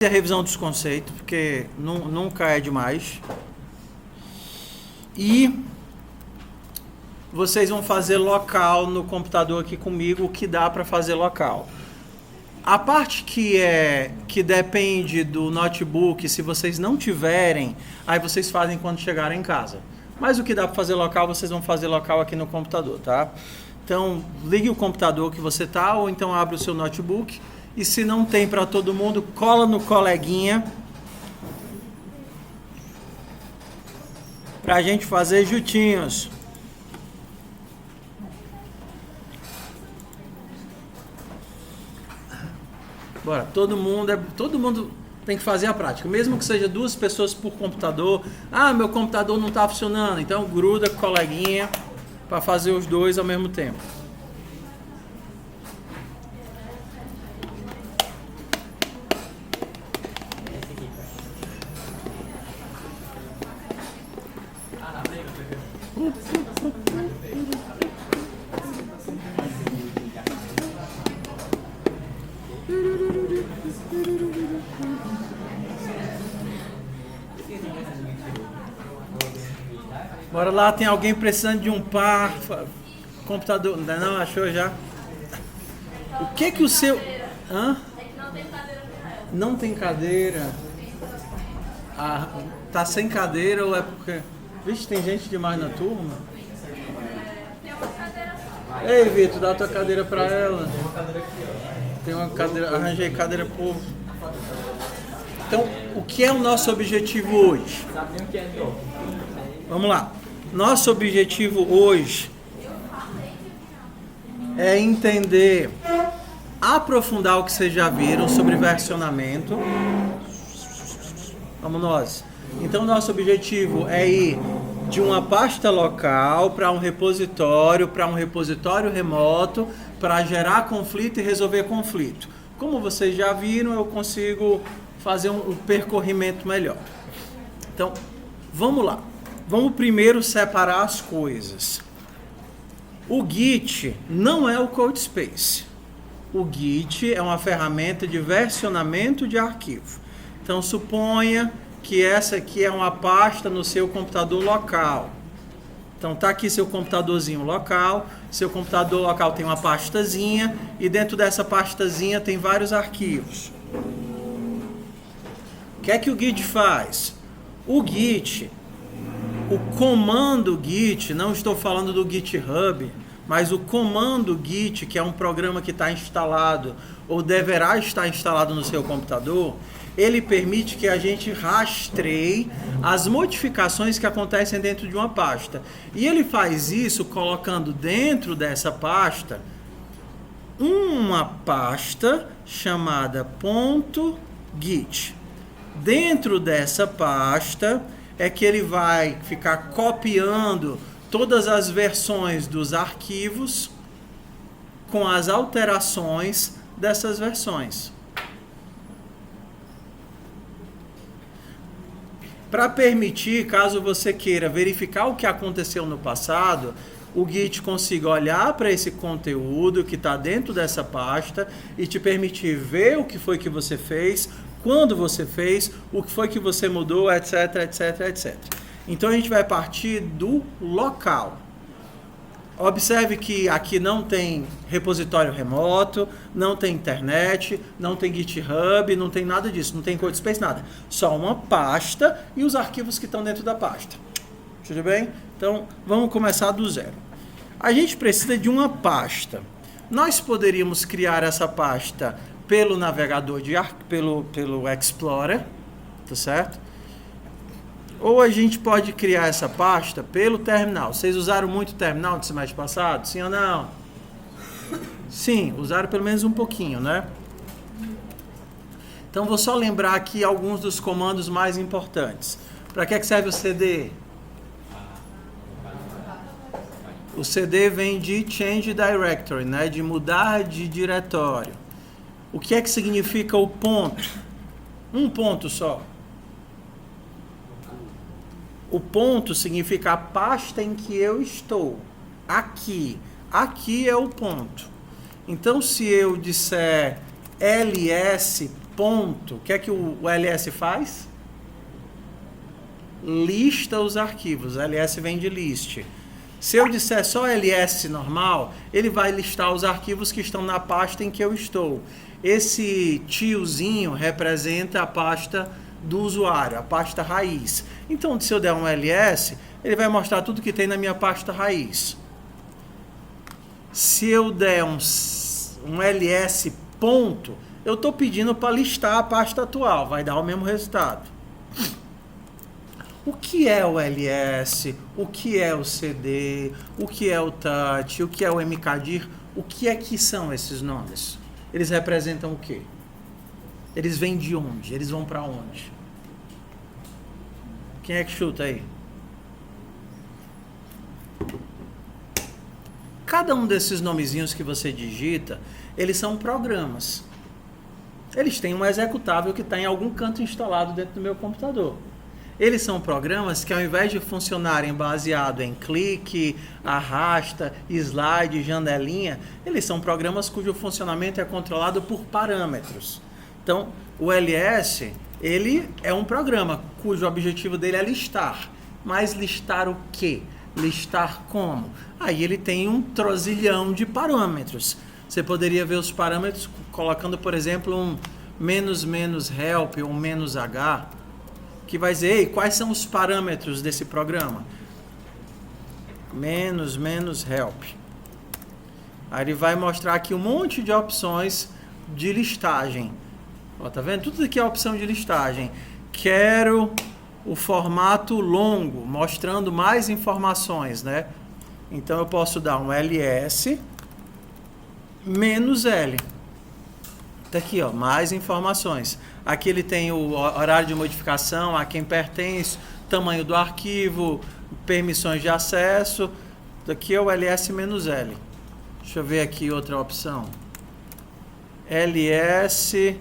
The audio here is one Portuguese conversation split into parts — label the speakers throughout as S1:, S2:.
S1: a revisão dos conceitos, porque nunca é demais. E vocês vão fazer local no computador aqui comigo, o que dá para fazer local. A parte que depende do notebook, se vocês não tiverem, aí vocês fazem quando chegarem em casa. Mas o que dá para fazer local, vocês vão fazer local aqui no computador, tá? Então, ligue o computador que você tá, ou então abre o seu notebook. E se não tem para todo mundo, cola no coleguinha pra gente fazer juntinhos. Bora, todo mundo tem que fazer a prática, mesmo que seja 2 pessoas por computador. Ah, meu computador não está funcionando, então gruda com o coleguinha para fazer os 2 ao mesmo tempo. Bora lá, tem alguém precisando de um par, computador, não achou já? O que o seu... Hã?
S2: É que não tem cadeira pra ela.
S1: Não tem cadeira? Ah, tá sem cadeira ou é porque... Vixe, tem gente demais na turma?
S2: Tem uma cadeira só.
S1: Ei, Vitor, dá a tua cadeira pra ela. Tem uma cadeira, arranjei cadeira por... Então, o que é o nosso objetivo hoje? Vamos lá. Nosso objetivo hoje é entender, aprofundar o que vocês já viram sobre versionamento. Vamos nós. Então, nosso objetivo é ir de uma pasta local para um repositório remoto, para gerar conflito e resolver conflito. Como vocês já viram, eu consigo fazer um percorrimento melhor. Então, vamos lá. Vamos primeiro separar as coisas. O Git não é o CodeSpace. O Git é uma ferramenta de versionamento de arquivo. Então, suponha que essa aqui é uma pasta no seu computador local. Então, tá aqui seu computadorzinho local. Seu computador local tem uma pastazinha e dentro dessa pastazinha tem vários arquivos. O que é que o Git faz? O comando Git, não estou falando do GitHub, mas o comando Git, que é um programa que está instalado ou deverá estar instalado no seu computador, ele permite que a gente rastreie as modificações que acontecem dentro de uma pasta. E ele faz isso colocando dentro dessa pasta uma pasta chamada .git. Dentro dessa pasta é que ele vai ficar copiando todas as versões dos arquivos com as alterações dessas versões. Para permitir, caso você queira verificar o que aconteceu no passado, o Git consiga olhar para esse conteúdo que está dentro dessa pasta e te permitir ver o que foi que você fez, quando você fez, o que foi que você mudou, etc, etc, etc. Então a gente vai partir do local. Observe que aqui não tem repositório remoto, não tem internet, não tem GitHub, não tem nada disso, não tem CodeSpace, nada. Só uma pasta e os arquivos que estão dentro da pasta. Tudo bem? Então vamos começar do zero. A gente precisa de uma pasta. Nós poderíamos criar essa pasta pelo navegador pelo Explorer, tá certo? Ou a gente pode criar essa pasta pelo terminal. Vocês usaram muito o terminal no semestre passado? Sim ou não? Sim, usaram pelo menos um pouquinho, né? Então vou só lembrar aqui alguns dos comandos mais importantes. Para que serve o CD? O CD vem de Change Directory, né? De mudar de diretório. O que é que significa o ponto? Um ponto só. O ponto significa a pasta em que eu estou. Aqui. Aqui é o ponto. Então, se eu disser ls ponto, o que é que o ls faz? Lista os arquivos. ls vem de list. Se eu disser só ls normal, ele vai listar os arquivos que estão na pasta em que eu estou. Esse tiozinho representa a pasta do usuário, a pasta raiz. Então, se eu der um ls, ele vai mostrar tudo que tem na minha pasta raiz. Se eu der um ls ponto, eu estou pedindo para listar a pasta atual, vai dar o mesmo resultado. O que é o ls? O que é o cd? O que é o touch? O que é o mkdir? O que é que são esses nomes? Eles representam o quê? Eles vêm de onde? Eles vão para onde? Quem é que chuta aí? Cada um desses nomezinhos que você digita, eles são programas. Eles têm um executável que está em algum canto instalado dentro do meu computador. Eles são programas que, ao invés de funcionarem baseado em clique, arrasta, slide, janelinha, eles são programas cujo funcionamento é controlado por parâmetros. Então, o ls, ele é um programa cujo objetivo dele é listar. Mas listar o quê? Listar como? Aí ele tem um trozilhão de parâmetros. Você poderia ver os parâmetros colocando, por exemplo, um "-help" ou "-h", que vai dizer, ei, quais são os parâmetros desse programa? "-help". Aí ele vai mostrar aqui um monte de opções de listagem. Ó, tá vendo? Tudo aqui é opção de listagem. Quero o formato longo, mostrando mais informações, né? Então eu posso dar um ls "-l". Tá aqui, ó, mais informações. Aqui ele tem o horário de modificação, a quem pertence, tamanho do arquivo, permissões de acesso. Daqui é o ls "-l". Deixa eu ver aqui outra opção. ls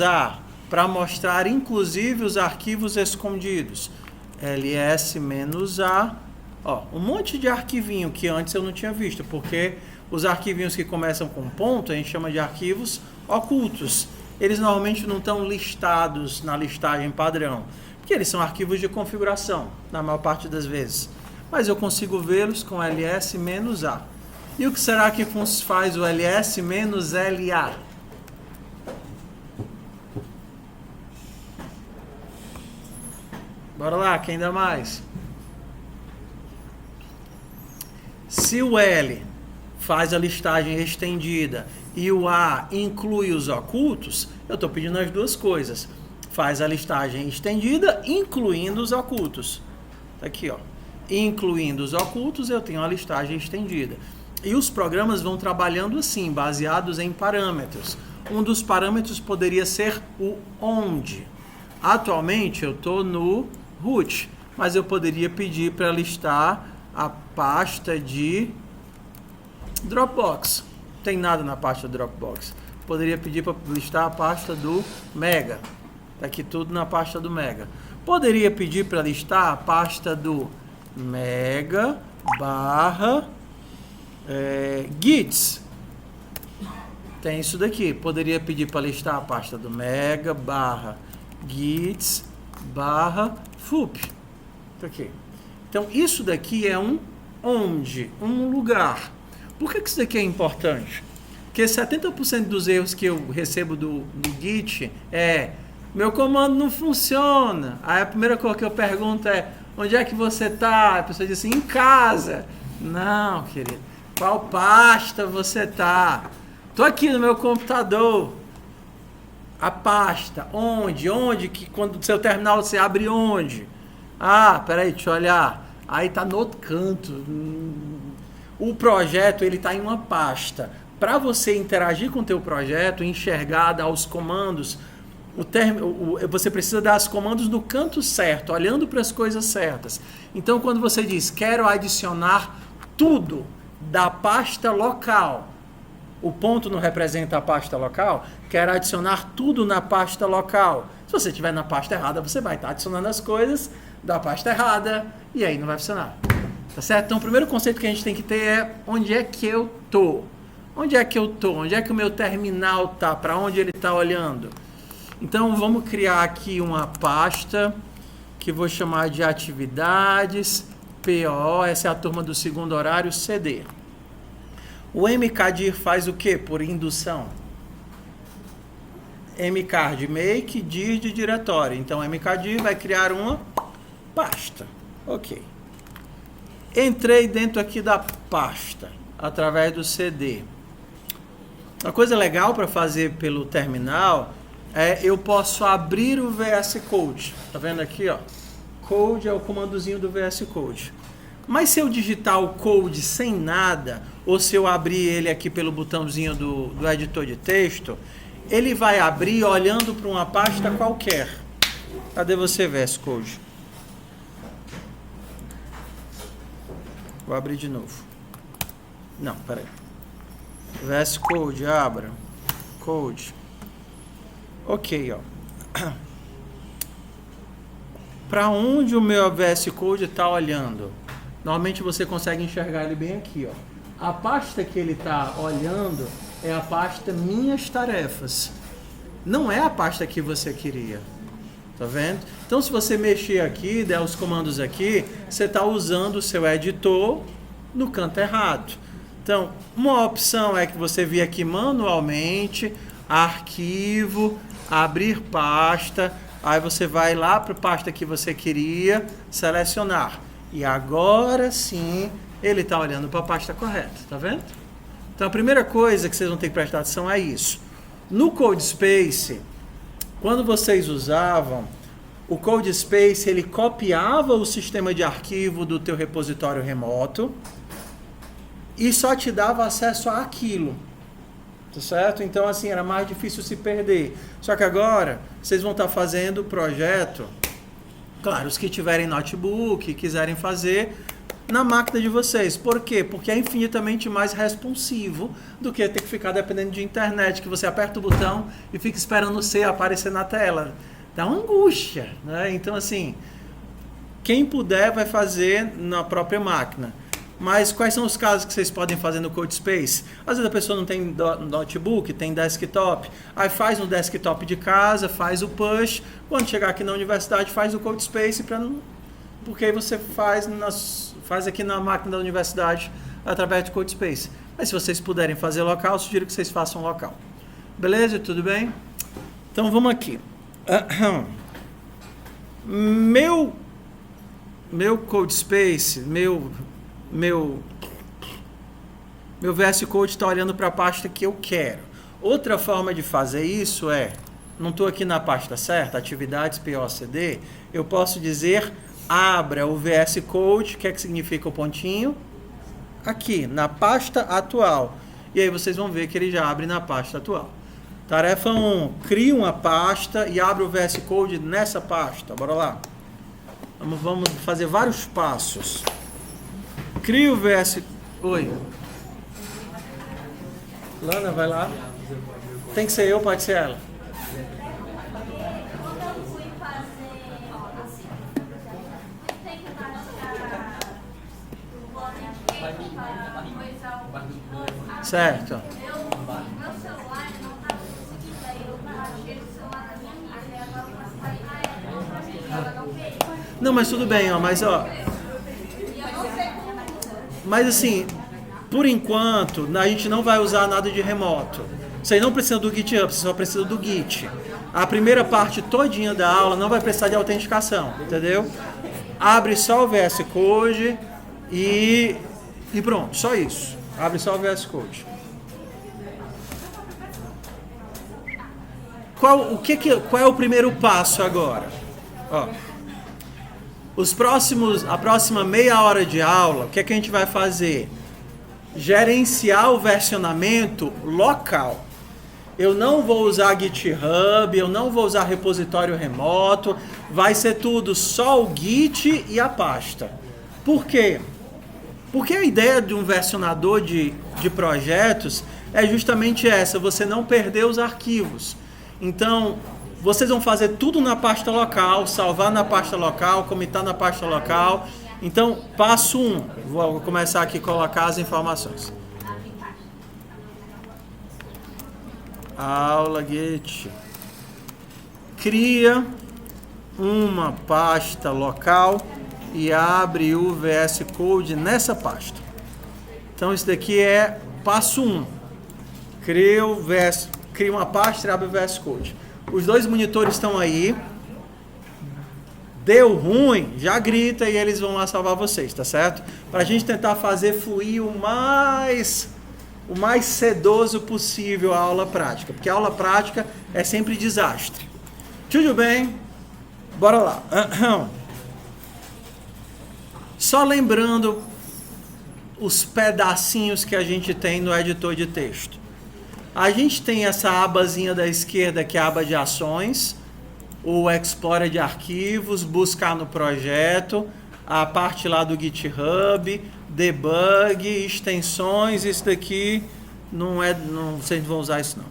S1: "-a", para mostrar inclusive os arquivos escondidos. ls "-a". Ó, um monte de arquivinho que antes eu não tinha visto, porque os arquivinhos que começam com ponto, a gente chama de arquivos ocultos. Eles normalmente não estão listados na listagem padrão, porque eles são arquivos de configuração, na maior parte das vezes. Mas eu consigo vê-los com ls "-a". E o que será que faz o ls "-la"? Bora lá, quem dá mais? Se o L faz a listagem estendida e o A inclui os ocultos, eu estou pedindo as duas coisas. Faz a listagem estendida, incluindo os ocultos. Aqui, ó. Incluindo os ocultos, eu tenho a listagem estendida. E os programas vão trabalhando assim, baseados em parâmetros. Um dos parâmetros poderia ser o onde. Atualmente, eu estou no root, mas eu poderia pedir para listar a pasta de Dropbox. Não tem nada na pasta do Dropbox. Poderia pedir para listar a pasta do Mega. Está aqui tudo na pasta do Mega. Poderia pedir para listar a pasta do Mega Gits. Tem isso daqui. Poderia pedir para listar a pasta do Mega Gits FUP. Tá aqui. Então, isso daqui é um lugar. Por que isso daqui é importante? Porque 70% dos erros que eu recebo do Git é: meu comando não funciona. Aí a primeira coisa que eu pergunto é: onde é que você está? A pessoa diz assim: em casa. Não, querido. Qual pasta você está? Estou aqui no meu computador. A pasta. Onde? Que quando o seu terminal você abre onde? Ah, peraí, deixa eu olhar. Aí está no outro canto. O projeto, ele está em uma pasta. Para você interagir com o teu projeto, enxergar, dar os comandos, você precisa dar os comandos no canto certo, olhando para as coisas certas. Então, quando você diz, quero adicionar tudo da pasta local, o ponto não representa a pasta local, quero adicionar tudo na pasta local. Se você estiver na pasta errada, você vai estar adicionando as coisas da pasta errada e aí não vai funcionar. Tá certo? Então, o primeiro conceito que a gente tem que ter é onde é que eu tô. Onde é que eu estou? Onde é que o meu terminal está? Para onde ele está olhando? Então, vamos criar aqui uma pasta que vou chamar de atividades, PO, essa é a turma do segundo horário, CD. O mkdir faz o quê? Por indução. mcard make dir de diretório. Então, mkdir vai criar uma pasta. Ok. Entrei dentro aqui da pasta, através do CD. Uma coisa legal para fazer pelo terminal é eu posso abrir o VS Code. Tá vendo aqui, ó? Code é o comandozinho do VS Code. Mas se eu digitar o code sem nada, ou se eu abrir ele aqui pelo botãozinho do editor de texto, ele vai abrir olhando para uma pasta qualquer. Cadê você, VS Code? Vou abrir de novo. Não, peraí. VS Code, abra. Code. Ok, ó. Para onde o meu VS Code está olhando? Normalmente você consegue enxergar ele bem aqui, ó. A pasta que ele está olhando é a pasta Minhas Tarefas. Não é a pasta que você queria. Tá vendo? Então, se você mexer aqui, der os comandos aqui, você está usando o seu editor no canto errado. Então, uma opção é que você vir aqui manualmente, arquivo, abrir pasta, aí você vai lá para a pasta que você queria selecionar. E agora sim, ele está olhando para a pasta correta, tá vendo? Então, a primeira coisa que vocês vão ter que prestar atenção é isso. No CodeSpace, quando vocês usavam, o CodeSpace, ele copiava o sistema de arquivo do teu repositório remoto e só te dava acesso àquilo, tá certo? Então, assim, era mais difícil se perder. Só que agora, vocês vão estar fazendo o projeto, claro, os que tiverem notebook, quiserem fazer na máquina de vocês. Por quê? Porque é infinitamente mais responsivo do que ter que ficar dependendo de internet, que você aperta o botão e fica esperando o C aparecer na tela. Dá uma angústia, né? Então, assim, quem puder vai fazer na própria máquina. Mas quais são os casos que vocês podem fazer no CodeSpace? Às vezes a pessoa não tem notebook, tem desktop. Aí faz no desktop de casa, faz o push. Quando chegar aqui na universidade, faz o CodeSpace, porque aí você faz aqui na máquina da universidade através do CodeSpace. Mas se vocês puderem fazer local, eu sugiro que vocês façam local. Beleza? Tudo bem? Então vamos aqui. Meu CodeSpace, meu VS Code está olhando para a pasta que eu quero. Outra forma de fazer isso é, não estou aqui na pasta certa, atividades POCD, eu posso dizer, abra o VS Code, o que é que significa o pontinho? Aqui, na pasta atual. E aí vocês vão ver que ele já abre na pasta atual. Tarefa 1, cria uma pasta e abre o VS Code nessa pasta. Bora lá. Vamos fazer vários passos. Cria o VS... Oi. Lana, vai lá. Tem que ser eu, pode ser ela.
S2: Quando eu fui fazer, assim, tem que baixar o boletim para coisar o...
S1: Certo.
S2: Meu celular não está conseguindo, aí eu baixei o celular da minha amiga, e agora eu faço aí, ela não fez.
S1: Não, mas tudo bem, ó, mas ó...
S2: E eu não sei como...
S1: Mas assim, por enquanto, a gente não vai usar nada de remoto. Você não precisa do GitHub, você só precisa do Git. A primeira parte todinha da aula não vai precisar de autenticação, entendeu? Abre só o VS Code e pronto, só isso. Abre só o VS Code. Qual é o primeiro passo agora? Ó. A próxima meia hora de aula, o que é que a gente vai fazer? Gerenciar o versionamento local. Eu não vou usar GitHub, eu não vou usar repositório remoto, vai ser tudo só o Git e a pasta. Por quê? Porque a ideia de um versionador de projetos é justamente essa, você não perder os arquivos. Então, vocês vão fazer tudo na pasta local, salvar na pasta local, comitar na pasta local. Então, passo 1. Vou começar aqui a colocar as informações. aula Git. Cria uma pasta local e abre o VS Code nessa pasta. Então, isso daqui é passo 1. Cria uma pasta e abre o VS Code. Os dois monitores estão aí. Deu ruim, já grita e eles vão lá salvar vocês, tá certo? Para a gente tentar fazer fluir o mais sedoso possível a aula prática. Porque a aula prática é sempre desastre. Tudo bem? Bora lá. Só lembrando os pedacinhos que a gente tem no editor de texto. A gente tem essa abazinha da esquerda que é a aba de ações, o Explorer de arquivos, buscar no projeto, a parte lá do GitHub, debug, extensões, isso daqui não vocês não vão usar isso não.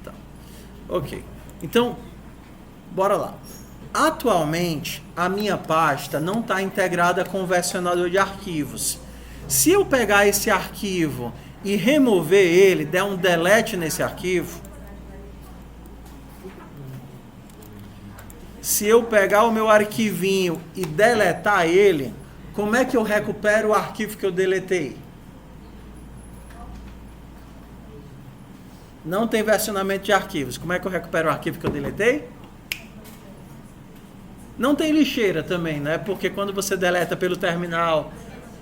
S1: Tá. Ok. Então, bora lá. Atualmente, a minha pasta não está integrada com o versionador de arquivos. Se eu pegar esse arquivo e remover ele, der um delete nesse arquivo, se eu pegar o meu arquivinho e deletar ele, como é que eu recupero o arquivo que eu deletei? Não tem versionamento de arquivos. Como é que eu recupero o arquivo que eu deletei? Não tem lixeira também, né? Porque quando você deleta pelo terminal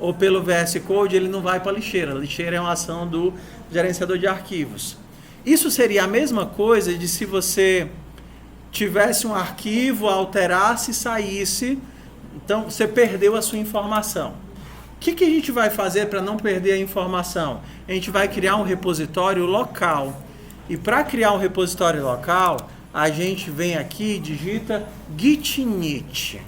S1: ou pelo VS Code, ele não vai para a lixeira. A lixeira é uma ação do gerenciador de arquivos. Isso seria a mesma coisa de se você tivesse um arquivo, alterasse e saísse, então você perdeu a sua informação. O que a gente vai fazer para não perder a informação? A gente vai criar um repositório local. E para criar um repositório local, a gente vem aqui e digita git-init.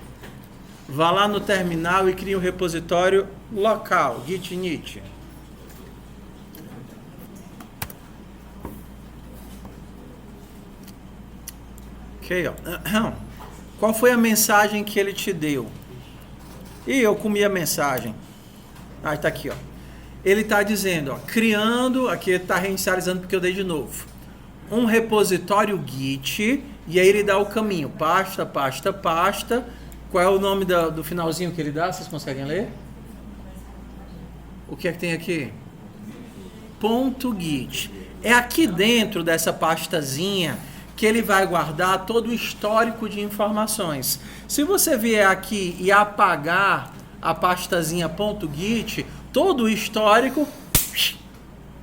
S1: Vá lá no terminal e cria um repositório local, git-init. Ok, ó. Qual foi a mensagem que ele te deu? E eu comi a mensagem. Ah, está aqui, ó. Ele está dizendo, ó, criando, aqui está reinicializando porque eu dei de novo, um repositório Git, e aí ele dá o caminho, pasta, pasta, pasta. Qual é o nome do finalzinho que ele dá? Vocês conseguem ler? O que é que tem aqui? .git. É aqui dentro dessa pastazinha que ele vai guardar todo o histórico de informações. Se você vier aqui e apagar a pastazinha .git, todo o histórico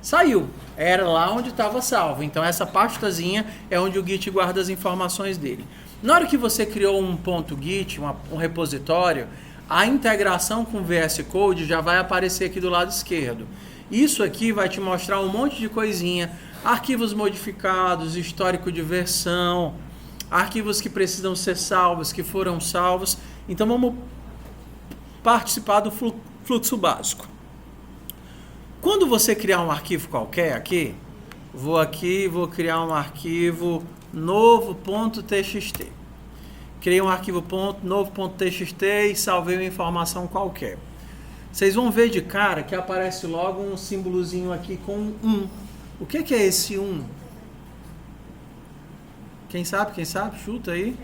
S1: saiu. Era lá onde estava salvo. Então essa pastazinha é onde o Git guarda as informações dele. Na hora que você criou um .git, um repositório, a integração com o VS Code já vai aparecer aqui do lado esquerdo. Isso aqui vai te mostrar um monte de coisinha, arquivos modificados, histórico de versão, arquivos que precisam ser salvos, que foram salvos. Então vamos participar do fluxo básico. Quando você criar um arquivo qualquer aqui, vou criar um arquivo novo.txt. Criei um arquivo novo.txt e salvei uma informação qualquer. Vocês vão ver de cara que aparece logo um símbolozinho aqui com 1. O que é esse 1? Quem sabe? Chuta aí.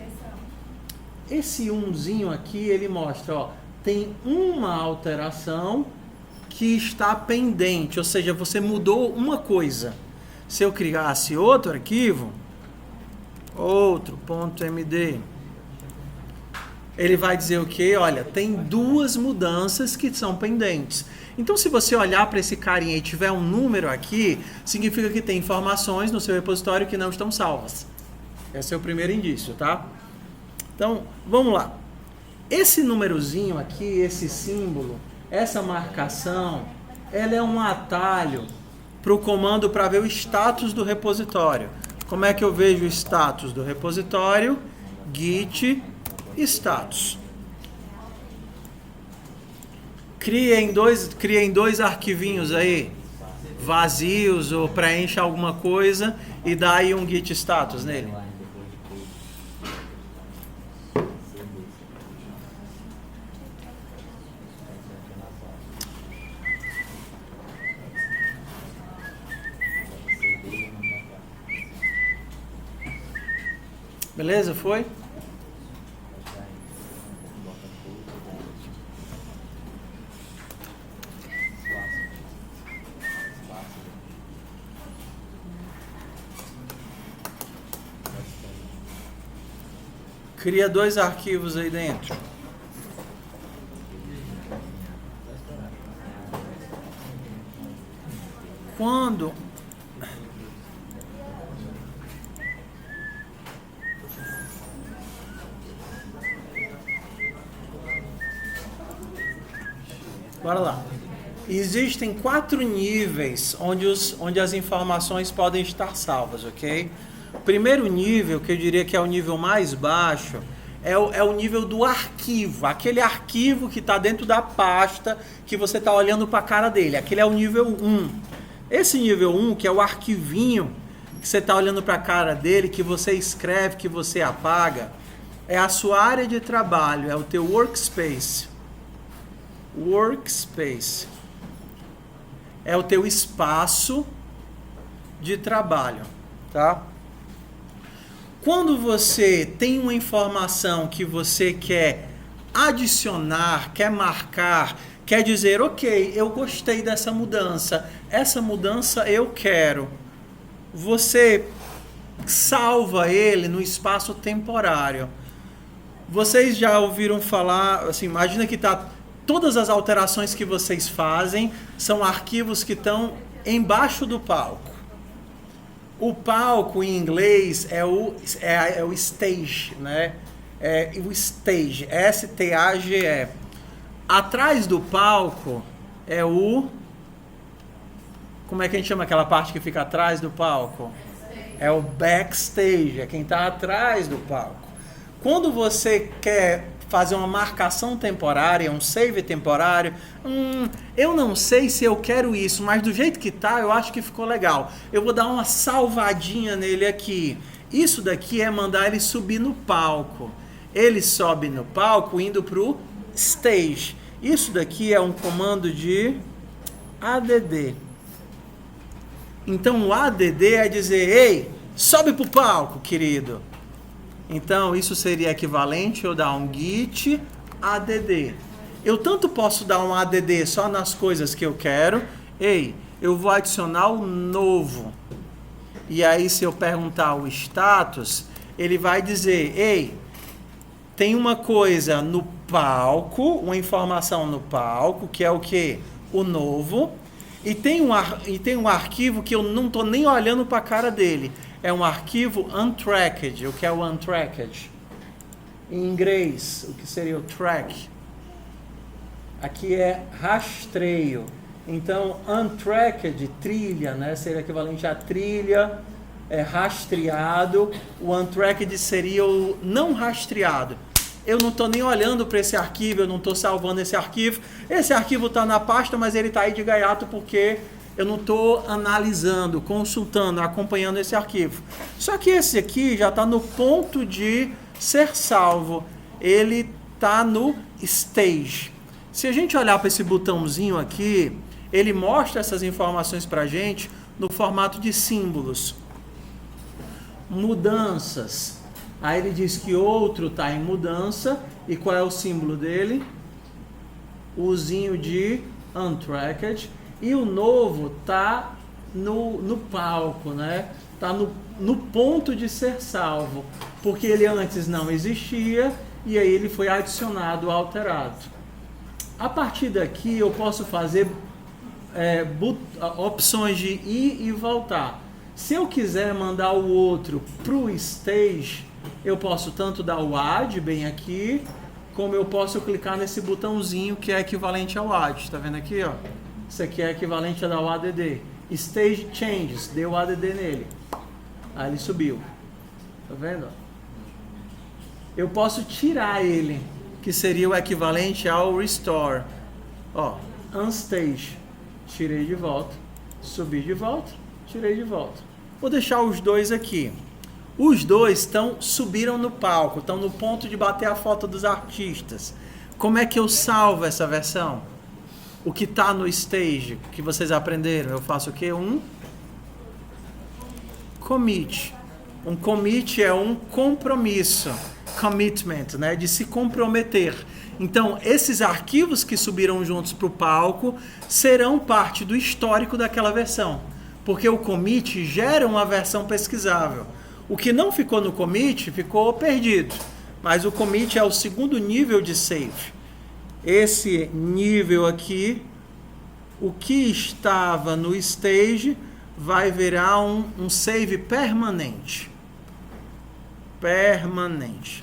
S1: Esse 1zinho aqui, ele mostra, ó, tem uma alteração que está pendente, ou seja, você mudou uma coisa. Se eu criasse outro arquivo, outro.md, ele vai dizer o quê? Olha, tem duas mudanças que são pendentes. Então, se você olhar para esse carinha e tiver um número aqui, significa que tem informações no seu repositório que não estão salvas. Esse é o primeiro indício, tá? Então, vamos lá. Esse númerozinho aqui, esse símbolo, essa marcação, ela é um atalho para o comando para ver o status do repositório. Como é que eu vejo o status do repositório? Git status. Criem dois arquivinhos aí, vazios, ou preencha alguma coisa e dá aí um git status nele. Beleza? Foi? Cria 2 arquivos aí dentro. Quando bora lá. Existem 4 níveis onde as informações podem estar salvas, ok? O primeiro nível, que eu diria que é o nível mais baixo, é o nível do arquivo. Aquele arquivo que está dentro da pasta que você está olhando para a cara dele. Aquele é o nível 1. Esse nível 1, que é o arquivinho que você está olhando para a cara dele, que você escreve, que você apaga, é a sua área de trabalho, é o teu workspace. Workspace. É o teu espaço de trabalho, tá? Quando você tem uma informação que você quer adicionar, quer marcar, quer dizer, ok, eu gostei dessa mudança, essa mudança eu quero. Você salva ele no espaço temporário. Vocês já ouviram falar, assim, imagina que todas as alterações que vocês fazem são arquivos que estão embaixo do palco. O palco em inglês é o stage, né? É o stage, S-T-A-G-E. Atrás do palco é como é que a gente chama aquela parte que fica atrás do palco? É o backstage, é quem está atrás do palco. Quando você quer fazer uma marcação temporária, um save temporário, eu não sei se eu quero isso, mas do jeito que tá, eu acho que ficou legal. Eu vou dar uma salvadinha nele aqui. Isso daqui é mandar ele subir no palco. Ele sobe no palco indo pro stage. Isso daqui é um comando de ADD. Então o ADD é dizer, ei, sobe pro palco, querido. Então, isso seria equivalente eu dar um git add. Eu tanto posso dar um add só nas coisas que eu quero. Ei, eu vou adicionar o novo. E aí, se eu perguntar o status, ele vai dizer, ei, tem uma coisa no palco, uma informação no palco, que é o quê? O novo. E tem um arquivo que eu não estou nem olhando para a cara dele. É um arquivo untracked. O que é o untracked? Em inglês, o que seria o track? Aqui é rastreio. Então, untracked, trilha, né? Seria equivalente a trilha, rastreado. O untracked seria o não rastreado. Eu não estou nem olhando para esse arquivo, eu não estou salvando esse arquivo. Esse arquivo está na pasta, mas ele está aí de gaiato porque eu não estou analisando, consultando, acompanhando esse arquivo. Só que esse aqui já está no ponto de ser salvo. Ele está no stage. Se a gente olhar para esse botãozinho aqui, ele mostra essas informações para a gente no formato de símbolos. Mudanças. Aí ele diz que outro está em mudança. E qual é o símbolo dele? O usinho de untracked. E o novo está no palco, né? Está no ponto de ser salvo. Porque ele antes não existia e aí ele foi adicionado, alterado. A partir daqui eu posso fazer opções de ir e voltar. Se eu quiser mandar o outro para o stage, eu posso tanto dar o add bem aqui, como eu posso clicar nesse botãozinho que é equivalente ao add. Está vendo aqui, ó? Isso aqui é equivalente a dar o add. Stage changes, deu o add nele. Aí ele subiu. Tá vendo? Eu posso tirar ele, que seria o equivalente ao restore. Ó, unstage. Tirei de volta. Subi de volta. Tirei de volta. Vou deixar os dois aqui. Os dois subiram no palco, estão no ponto de bater a foto dos artistas. Como é que eu salvo essa versão? O que está no stage, que vocês aprenderam, eu faço o quê? Um commit. Um commit é um compromisso, commitment, né? De se comprometer. Então, esses arquivos que subiram juntos para o palco serão parte do histórico daquela versão. Porque o commit gera uma versão pesquisável. O que não ficou no commit ficou perdido. Mas o commit é o segundo nível de save. Esse nível aqui, o que estava no stage vai virar um save permanente. Permanente.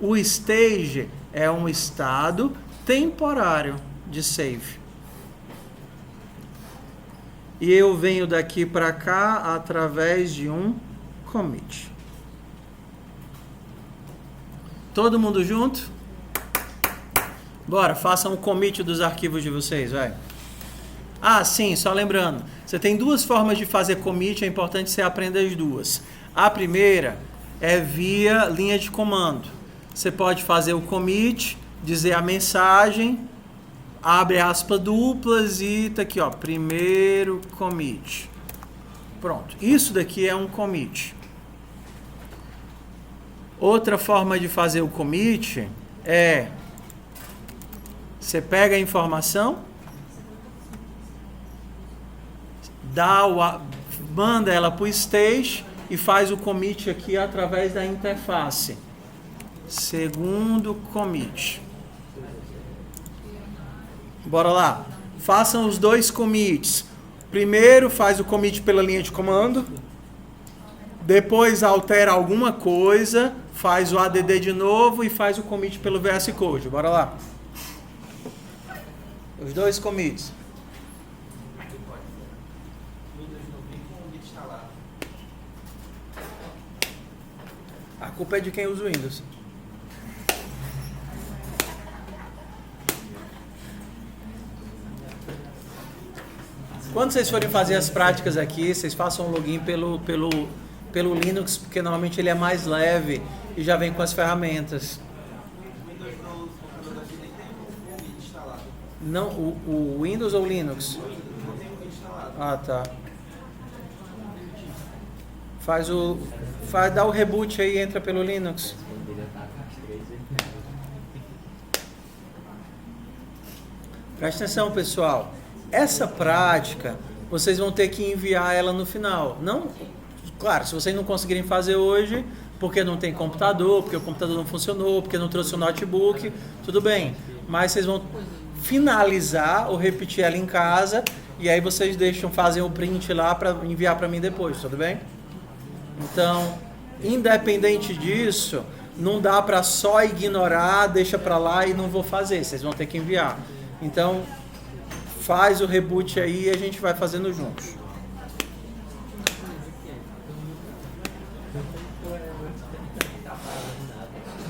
S1: O stage é um estado temporário de save. E eu venho daqui para cá através de um commit. Todo mundo junto? Bora, façam o commit dos arquivos de vocês, vai. Ah, sim, só lembrando. Você tem duas formas de fazer commit, é importante você aprender as duas. A primeira é via linha de comando. Você pode fazer o commit, dizer a mensagem, abre aspas duplas e tá aqui, ó, primeiro commit. Pronto, isso daqui é um commit. Outra forma de fazer o commit é você pega a informação, manda ela para o stage e faz o commit aqui através da interface. Segundo commit. Bora lá. Façam os dois commits. Primeiro faz o commit pela linha de comando. Depois altera alguma coisa, faz o add de novo e faz o commit pelo VS Code. Bora lá. Os dois commits. A culpa é de quem usa o Windows. Quando vocês forem fazer as práticas aqui, vocês façam um login pelo Linux, porque normalmente ele é mais leve e já vem com as ferramentas. Não, o Windows ou o Linux? Ah, tá. Dá o reboot aí e entra pelo Linux. Presta atenção, pessoal. Essa prática, vocês vão ter que enviar ela no final. Não, claro, se vocês não conseguirem fazer hoje, porque não tem computador, porque o computador não funcionou, porque não trouxe o notebook, tudo bem. Mas vocês vão finalizar ou repetir ela em casa e aí vocês fazem o print lá para enviar para mim depois, tudo bem? Então, independente disso, não dá para só ignorar, deixa para lá e não vou fazer, vocês vão ter que enviar. Então, faz o reboot aí e a gente vai fazendo juntos.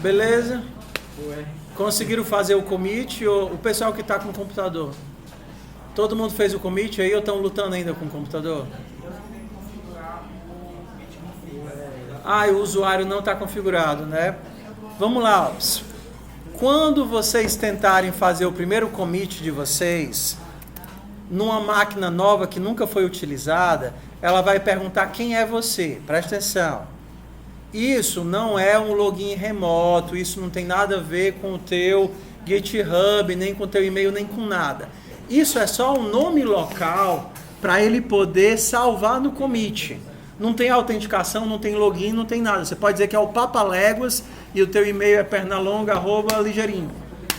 S1: Beleza? Conseguiram fazer o commit? O pessoal que está com o computador? Todo mundo fez o commit aí ou estão lutando ainda com o computador? Ah, o usuário não está configurado, né? Vamos lá. Quando vocês tentarem fazer o primeiro commit de vocês, numa máquina nova que nunca foi utilizada, ela vai perguntar quem é você. Presta atenção. Isso não é um login remoto, isso não tem nada a ver com o teu GitHub, nem com o teu e-mail, nem com nada. Isso é só um nome local para ele poder salvar no commit. Não tem autenticação, não tem login, não tem nada. Você pode dizer que é o Papaléguas e o teu e-mail é pernalonga@ligeirinho.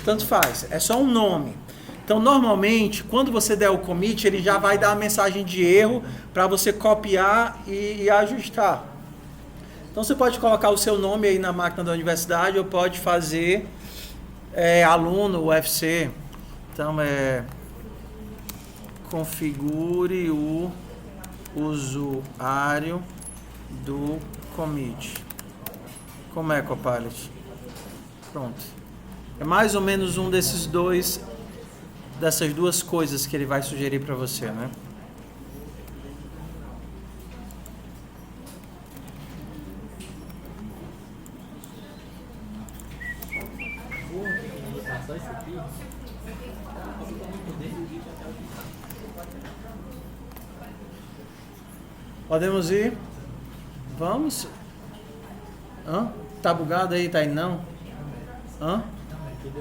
S1: Tanto faz, é só um nome. Então, normalmente, quando você der o commit, ele já vai dar a mensagem de erro para você copiar e ajustar. Então, você pode colocar o seu nome aí na máquina da universidade ou pode fazer aluno UFC. Então, configure o usuário do commit. Como é, Copilot? Pronto. É mais ou menos um dessas duas coisas que ele vai sugerir para você, né? Podemos ir? Vamos? Hã? Tá bugado aí, tá aí não? Hã?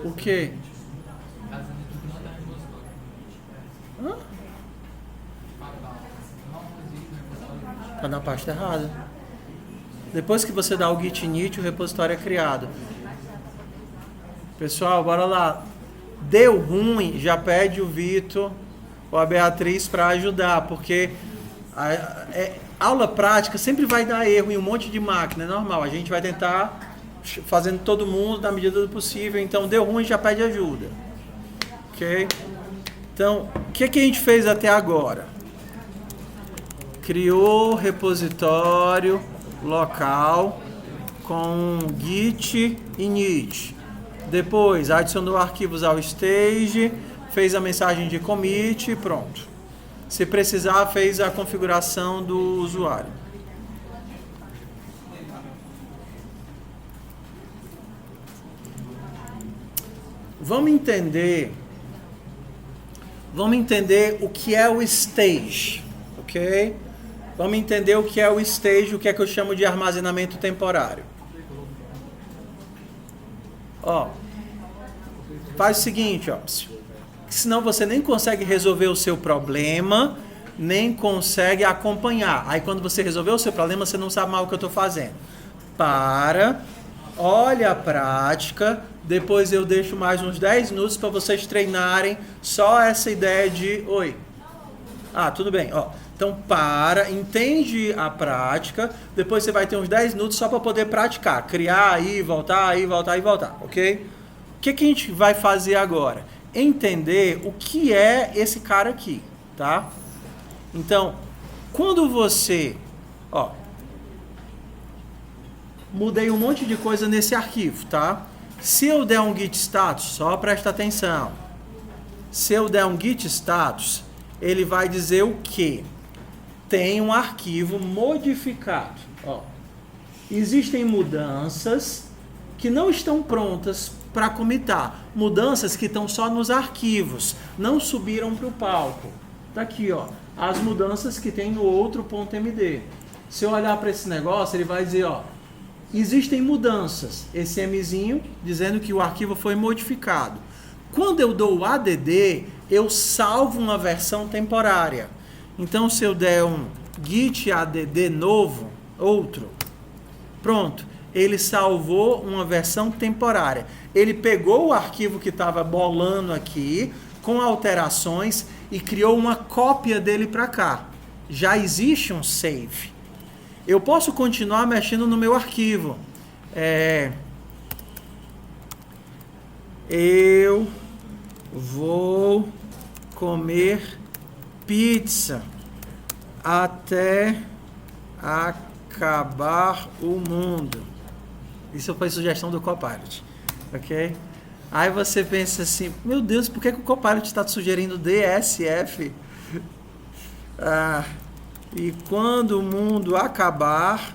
S1: O quê? Hã? Tá na pasta errada. Depois que você dá o git init, o repositório é criado. Pessoal, bora lá. Deu ruim, já pede o Vitor ou a Beatriz para ajudar, porque aula prática sempre vai dar erro em um monte de máquina, é normal. A gente vai tentar fazendo todo mundo na medida do possível. Então, deu ruim, já pede ajuda. Ok? Então, o que a gente fez até agora? Criou repositório local com git init. Depois, adicionou arquivos ao stage, fez a mensagem de commit e pronto. Se precisar, fez a configuração do usuário. Vamos entender o que é o stage, ok? Vamos entender o que é o stage, o que é que eu chamo de armazenamento temporário. Ó, faz o seguinte, ó, senão você nem consegue resolver o seu problema, nem consegue acompanhar. Aí quando você resolver o seu problema, você não sabe mais o que eu estou fazendo. Olha a prática, depois eu deixo mais uns 10 minutos para vocês treinarem só essa ideia de... Oi. Ah, tudo bem, ó. Então, entende a prática, depois você vai ter uns 10 minutos só para poder praticar, criar aí, voltar, ok? O que a gente vai fazer agora? Entender o que é esse cara aqui, tá? Então, quando você, ó, mudei um monte de coisa nesse arquivo, tá? Se eu der um git status, só presta atenção. Se eu der um git status, ele vai dizer o quê? Tem um arquivo modificado. Ó. Existem mudanças que não estão prontas para comitar. Mudanças que estão só nos arquivos, não subiram para o palco. Tá aqui, ó, as mudanças que tem no outro .md. Se eu olhar para esse negócio, ele vai dizer, ó, existem mudanças. Esse Mzinho dizendo que o arquivo foi modificado. Quando eu dou o add, eu salvo uma versão temporária. Então, se eu der um git add novo, pronto, ele salvou uma versão temporária. Ele pegou o arquivo que estava bolando aqui, com alterações, e criou uma cópia dele para cá. Já existe um save. Eu posso continuar mexendo no meu arquivo. Eu vou comer pizza até acabar o mundo. Isso foi sugestão do Copilot, ok? Aí você pensa assim, meu Deus, por que o Copilot está te sugerindo DSF? E quando o mundo acabar,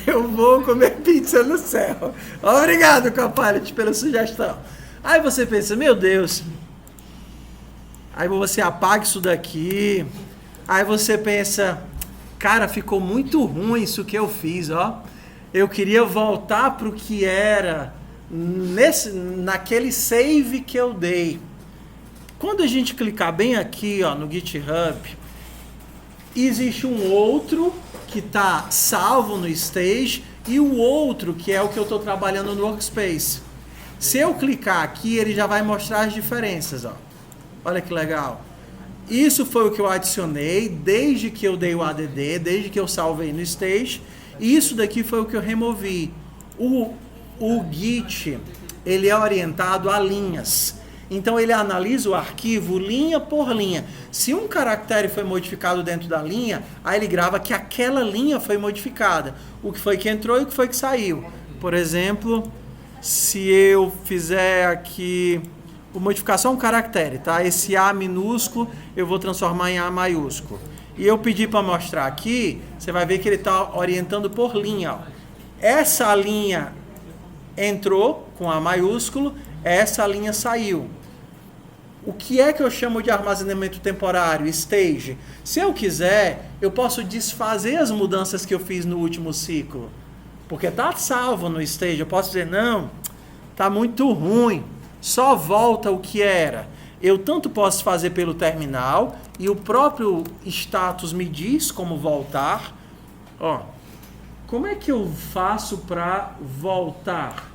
S1: eu vou comer pizza no céu. Obrigado, Copilot, pela sugestão. Aí você pensa, meu Deus. Aí você apaga isso daqui. Aí você pensa, cara, ficou muito ruim isso que eu fiz, ó. Eu queria voltar para o que era naquele save que eu dei. Quando a gente clicar bem aqui, ó, no GitHub, existe um outro que está salvo no stage e o outro que é o que eu estou trabalhando no workspace. Se eu clicar aqui, ele já vai mostrar as diferenças, ó. Olha que legal. Isso foi o que eu adicionei desde que eu dei o add, desde que eu salvei no stage. E isso daqui foi o que eu removi. O Git, ele é orientado a linhas. Então ele analisa o arquivo linha por linha. Se um caractere foi modificado dentro da linha, aí ele grava que aquela linha foi modificada. O que foi que entrou e o que foi que saiu. Por exemplo, se eu fizer aqui... Vou modificar só um caractere, tá? Esse A minúsculo eu vou transformar em A maiúsculo. E eu pedi para mostrar aqui, você vai ver que ele está orientando por linha. Ó. Essa linha entrou com A maiúsculo, essa linha saiu. O que é que eu chamo de armazenamento temporário, stage? Se eu quiser, eu posso desfazer as mudanças que eu fiz no último ciclo. Porque está salvo no stage. Eu posso dizer, não, está muito ruim, só volta o que era. Eu tanto posso fazer pelo terminal, e o próprio status me diz como voltar. Ó, como é que eu faço para voltar?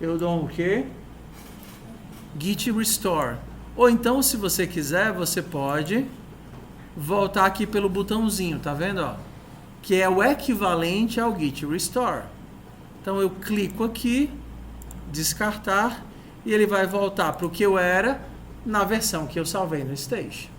S1: Eu dou o quê? Git restore. Ou então, se você quiser, você pode voltar aqui pelo botãozinho, tá vendo? Ó? Que é o equivalente ao git restore. Então eu clico aqui, descartar, e ele vai voltar para o que eu era na versão que eu salvei no stage.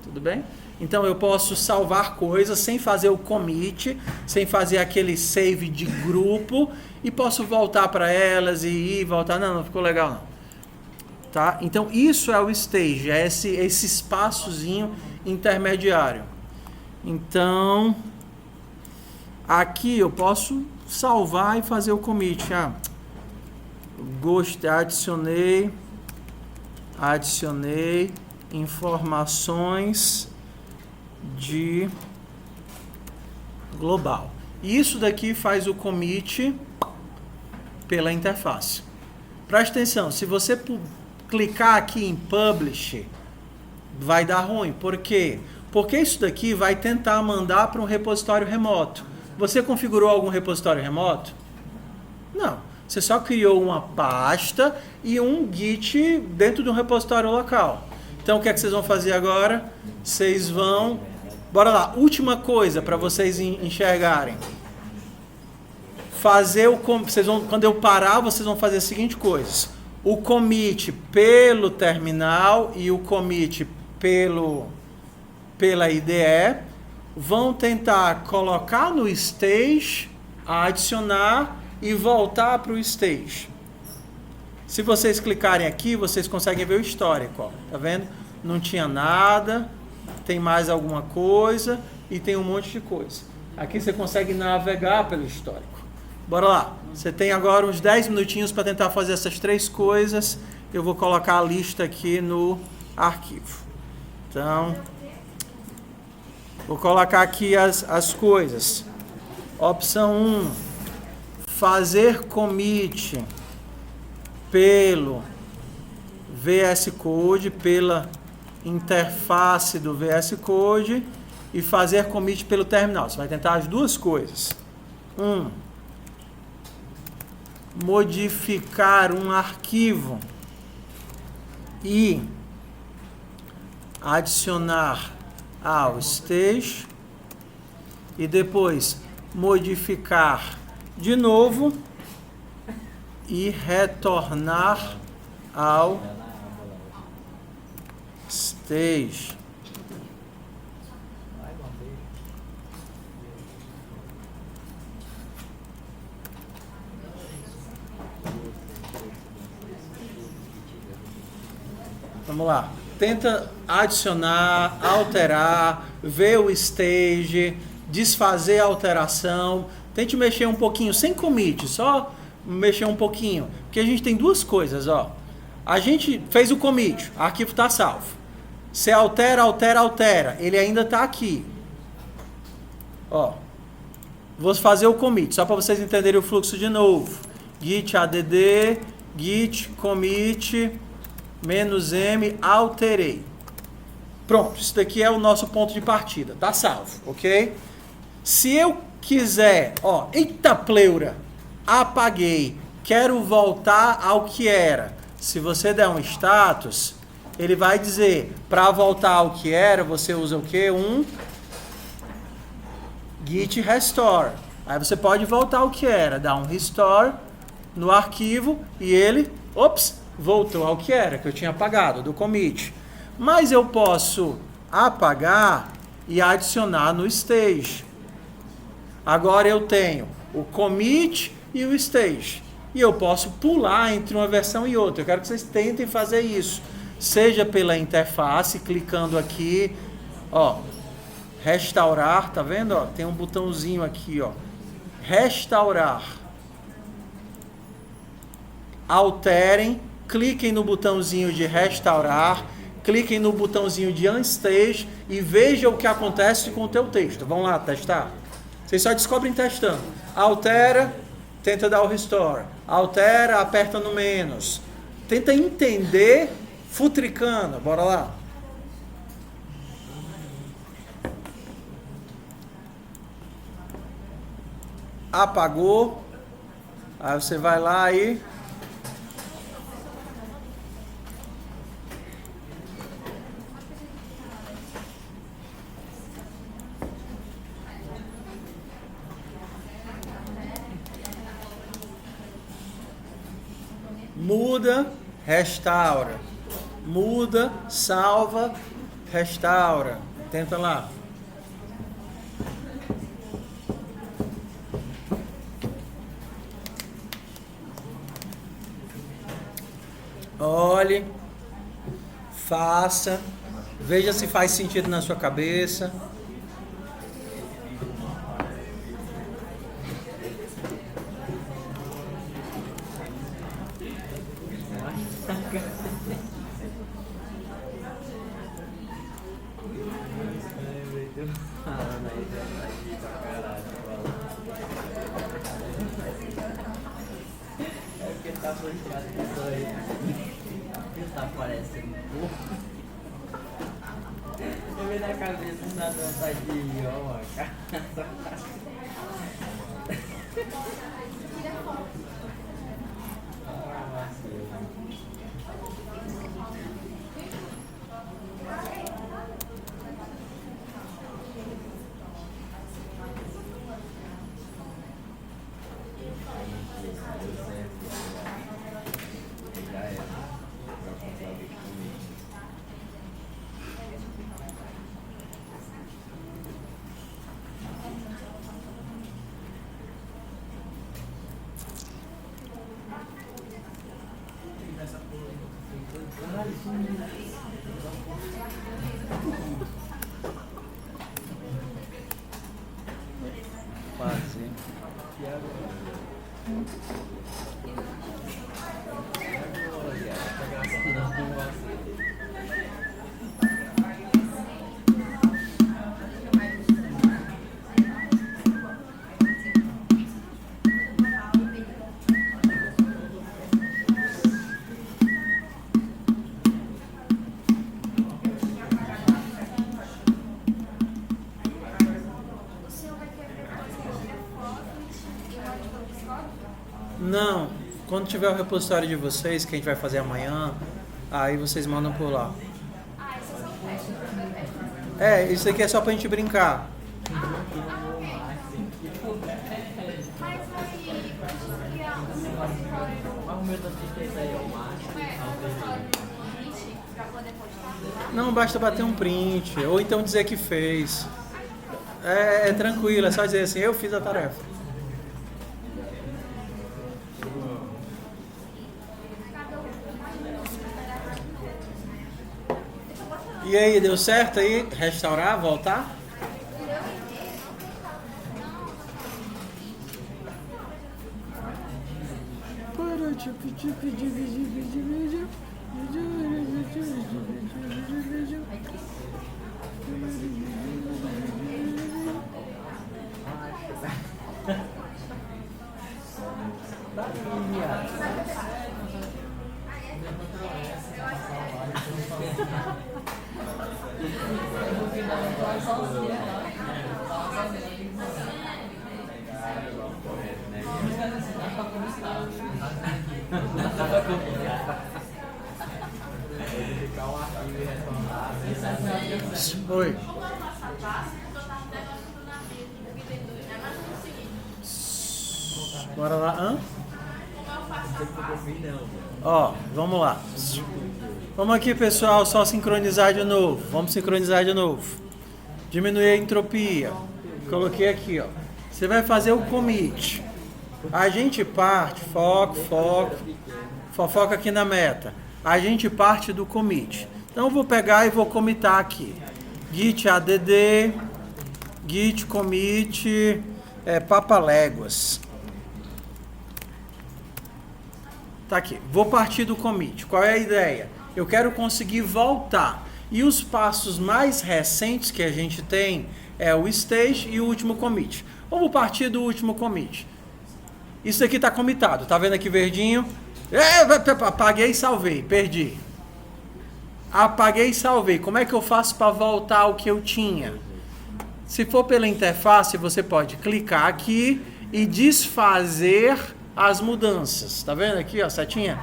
S1: Tudo bem? Então eu posso salvar coisas sem fazer o commit, sem fazer aquele save de grupo, e posso voltar para elas e ir, voltar. Não ficou legal não. Tá? Então isso é o stage, é esse espaçozinho intermediário. Então aqui eu posso salvar e fazer o commit. Adicionei informações de global. Isso daqui faz o commit pela interface. Preste atenção, se você clicar aqui em Publish, vai dar ruim. Por quê? Porque isso daqui vai tentar mandar para um repositório remoto. Você configurou algum repositório remoto? Não. Você só criou uma pasta e um Git dentro de um repositório local. Então, o que é que vocês vão fazer agora? Vocês vão... Bora lá. Última coisa para vocês enxergarem. Quando eu parar, vocês vão fazer a seguinte coisa. O commit pelo terminal e o commit pela IDE vão tentar colocar no stage, adicionar e voltar para o stage. Se vocês clicarem aqui, vocês conseguem ver o histórico. Ó. Tá vendo? Não tinha nada, tem mais alguma coisa e tem um monte de coisa. Aqui você consegue navegar pelo histórico. Bora lá. Você tem agora uns 10 minutinhos para tentar fazer essas três coisas. Eu vou colocar a lista aqui no arquivo. Então, vou colocar aqui as coisas. Opção 1, fazer commit pelo VS Code, pela interface do VS Code, e fazer commit pelo terminal. Você vai tentar as duas coisas. 1, modificar um arquivo e adicionar ao stage, e depois modificar de novo e retornar ao stage. Vamos lá. Tenta adicionar, alterar, ver o stage, desfazer a alteração. Tente mexer um pouquinho, sem commit, só mexer um pouquinho. Porque a gente tem duas coisas, ó. A gente fez o commit, o arquivo está salvo. Você altera, ele ainda está aqui. Ó. Vou fazer o commit, só para vocês entenderem o fluxo de novo. Git add, git commit, -m, alterei. Pronto, isso daqui é o nosso ponto de partida, tá salvo, ok? Se eu quiser, ó, eita pleura, apaguei, quero voltar ao que era. Se você der um status, ele vai dizer, para voltar ao que era, você usa o quê? Um git restore. Aí você pode voltar ao que era, dar um restore no arquivo e ele, voltou ao que era, que eu tinha apagado, do commit. Mas eu posso apagar e adicionar no stage. Agora eu tenho o commit e o stage. E eu posso pular entre uma versão e outra. Eu quero que vocês tentem fazer isso. Seja pela interface, clicando aqui, ó, restaurar, tá vendo? Ó, tem um botãozinho aqui, ó, restaurar. Alterem. Cliquem no botãozinho de restaurar, cliquem no botãozinho de unstage e vejam o que acontece com o teu texto. Vamos lá testar? Vocês só descobrem testando. Altera, tenta dar o restore. Altera, aperta no menos. Tenta entender futricando. Bora lá. Apagou. Aí você vai lá e... muda, restaura. Muda, salva, restaura. Tenta lá. Olhe, faça, veja se faz sentido na sua cabeça. Fazer. Não, quando tiver o repositório de vocês, que a gente vai fazer amanhã, aí vocês mandam por lá.
S2: Ah, isso é só um teste.
S1: É, isso aqui é só pra gente brincar.
S2: Mas aí, a gente criar um repositório.
S3: Mas o meu da tristeza aí é o máximo.
S2: Um repositório no Git pra poder postar.
S1: Não basta bater um print, ou então dizer que fez. É tranquilo, é só dizer assim, eu fiz a tarefa. E aí, deu certo aí? Restaurar, voltar? Oi. Bora lá. Hã? Ó, vamos lá. Vamos aqui, pessoal, só sincronizar de novo. Vamos sincronizar de novo. Diminuir a entropia. Coloquei aqui, ó. Você vai fazer o commit. A gente parte, foca aqui na meta. A gente parte do commit. Então eu vou pegar e vou commitar aqui. Git add, git commit, papaléguas. Tá aqui. Vou partir do commit. Qual é a ideia? Eu quero conseguir voltar. E os passos mais recentes que a gente tem é o stage e o último commit. Vamos partir do último commit. Isso aqui está comitado, tá vendo aqui verdinho? Apaguei e salvei, perdi. Apaguei e salvei. Como é que eu faço para voltar ao que eu tinha? Se for pela interface, você pode clicar aqui e desfazer as mudanças. Tá vendo aqui, ó, setinha?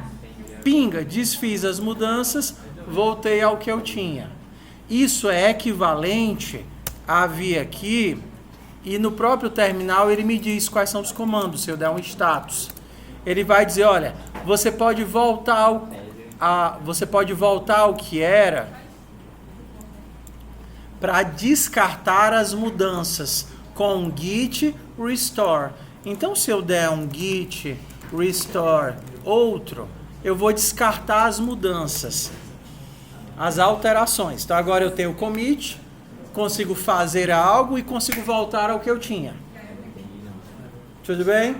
S1: Pinga, desfiz as mudanças, voltei ao que eu tinha. Isso é equivalente a vir aqui e no próprio terminal ele me diz quais são os comandos, se eu der um status. Ele vai dizer, olha, você pode voltar ao que era para descartar as mudanças com git restore. Então, se eu der um git restore outro, eu vou descartar as mudanças, as alterações. Então, agora eu tenho commit, consigo fazer algo e consigo voltar ao que eu tinha. Tudo bem?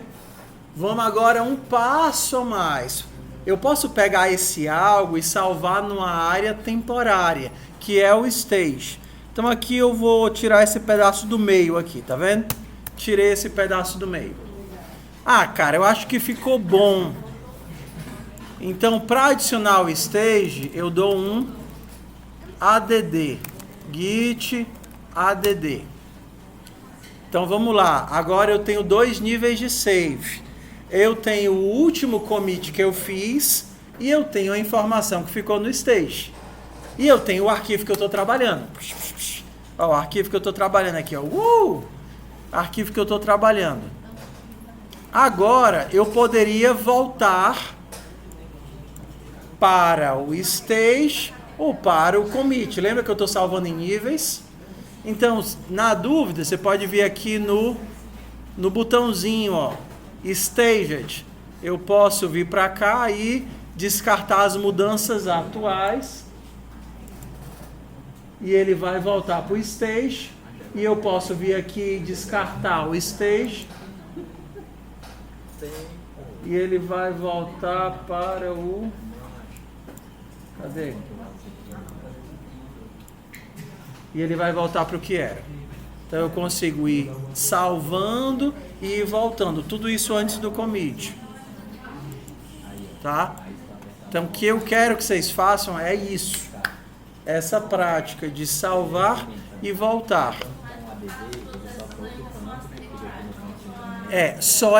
S1: Vamos agora um passo a mais. Eu posso pegar esse algo e salvar numa área temporária, que é o stage. Então aqui eu vou tirar esse pedaço do meio aqui, tá vendo? Tirei esse pedaço do meio. Ah, cara, eu acho que ficou bom. Então, para adicionar o stage, eu dou um add, git add. Então vamos lá. Agora eu tenho 2 níveis de save. Eu tenho o último commit que eu fiz e eu tenho a informação que ficou no stage. E eu tenho o arquivo que eu estou trabalhando. Ó, o arquivo que eu estou trabalhando aqui, ó. Arquivo que eu estou trabalhando. Agora eu poderia voltar para o stage ou para o commit. Lembra que eu estou salvando em níveis? Então, na dúvida, você pode vir aqui no botãozinho, ó, Staged. Eu posso vir para cá e descartar as mudanças atuais. E ele vai voltar para o stage. E eu posso vir aqui e descartar o stage. E ele vai voltar para o... Cadê? E ele vai voltar para o que era. Então eu consigo ir salvando e ir voltando. Tudo isso antes do commit. Tá? Então o que eu quero que vocês façam é isso. Essa prática de salvar e voltar. Só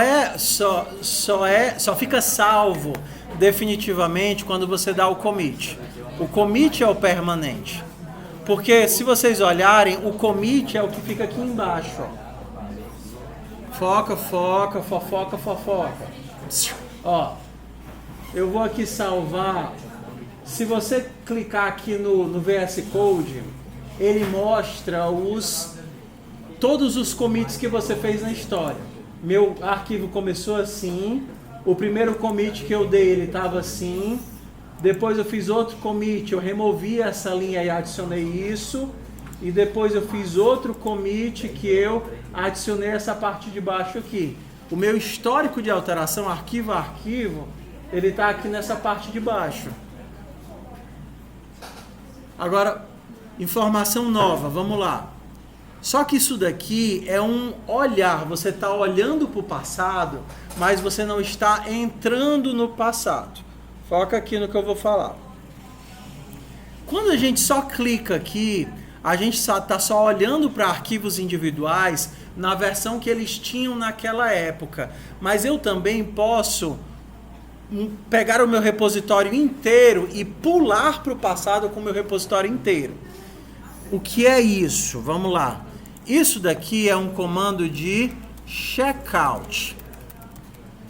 S1: fica salvo definitivamente quando você dá o commit. O commit é o permanente. Porque se vocês olharem, o commit é o que fica aqui embaixo. Ó. Fofoca. Ó, eu vou aqui salvar. Se você clicar aqui no VS Code, ele mostra todos os commits que você fez na história. Meu arquivo começou assim, o primeiro commit que eu dei, ele estava assim, depois eu fiz outro commit, eu removi essa linha e adicionei isso, e depois eu fiz outro commit que eu adicionei essa parte de baixo aqui. O meu histórico de alteração, arquivo a arquivo, ele está aqui nessa parte de baixo. Agora, informação nova, vamos lá. Só que isso daqui é um olhar, você está olhando para o passado, mas você não está entrando no passado. Foca aqui no que eu vou falar. Quando a gente só clica aqui, a gente está só olhando para arquivos individuais na versão que eles tinham naquela época. Mas eu também posso pegar o meu repositório inteiro e pular para o passado com o meu repositório inteiro. O que é isso? Vamos lá. Isso daqui é um comando de checkout.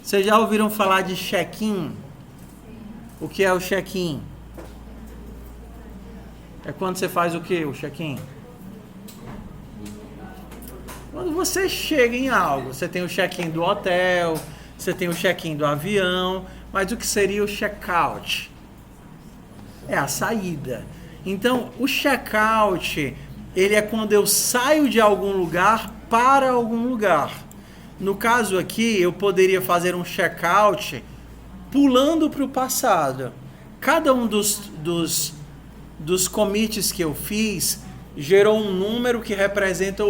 S1: Vocês já ouviram falar de check-in? O que é o check-in? É quando você faz o que, o check-in? Quando você chega em algo. Você tem o check-in do hotel, você tem o check-in do avião, mas o que seria o check-out? É a saída. Então, o check-out, ele é quando eu saio de algum lugar para algum lugar. No caso aqui, eu poderia fazer um check-out pulando para o passado. Cada um dos commits que eu fiz gerou um número que representa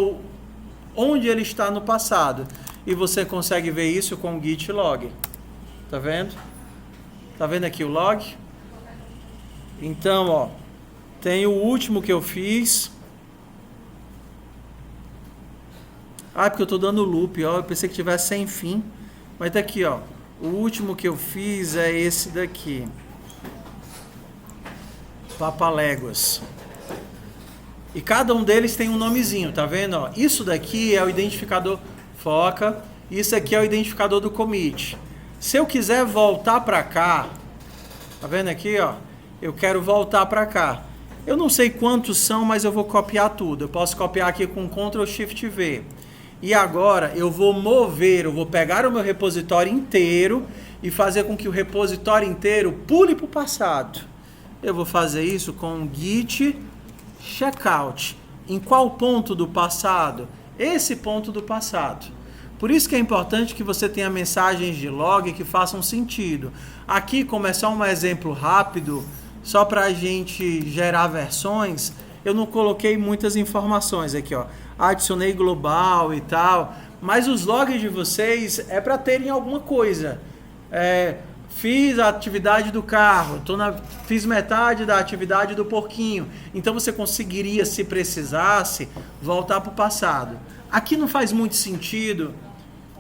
S1: onde ele está no passado. E você consegue ver isso com o git log. Tá vendo? Tá vendo aqui o log? Então, ó, tem o último que eu fiz. Ah, porque eu tô dando loop, ó, eu pensei que tivesse sem fim. Mas tá aqui, ó, o último que eu fiz é esse daqui. Papaléguas. E cada um deles tem um nomezinho, tá vendo? Ó, isso daqui é o identificador foca, isso aqui é o identificador do commit. Se eu quiser voltar para cá, tá vendo aqui, ó? Eu quero voltar para cá. Eu não sei quantos são, mas eu vou copiar tudo. Eu posso copiar aqui com Ctrl Shift V. E agora eu vou mover, eu vou pegar o meu repositório inteiro e fazer com que o repositório inteiro pule para o passado. Eu vou fazer isso com git checkout. Em qual ponto do passado? Esse ponto do passado. Por isso que é importante que você tenha mensagens de log que façam sentido. Aqui, como é só um exemplo rápido, só para a gente gerar versões, eu não coloquei muitas informações aqui, ó. Adicionei global e tal, mas os logs de vocês é para terem alguma coisa. Fiz a atividade do carro, fiz metade da atividade do porquinho. Então você conseguiria, se precisasse, voltar para o passado. Aqui não faz muito sentido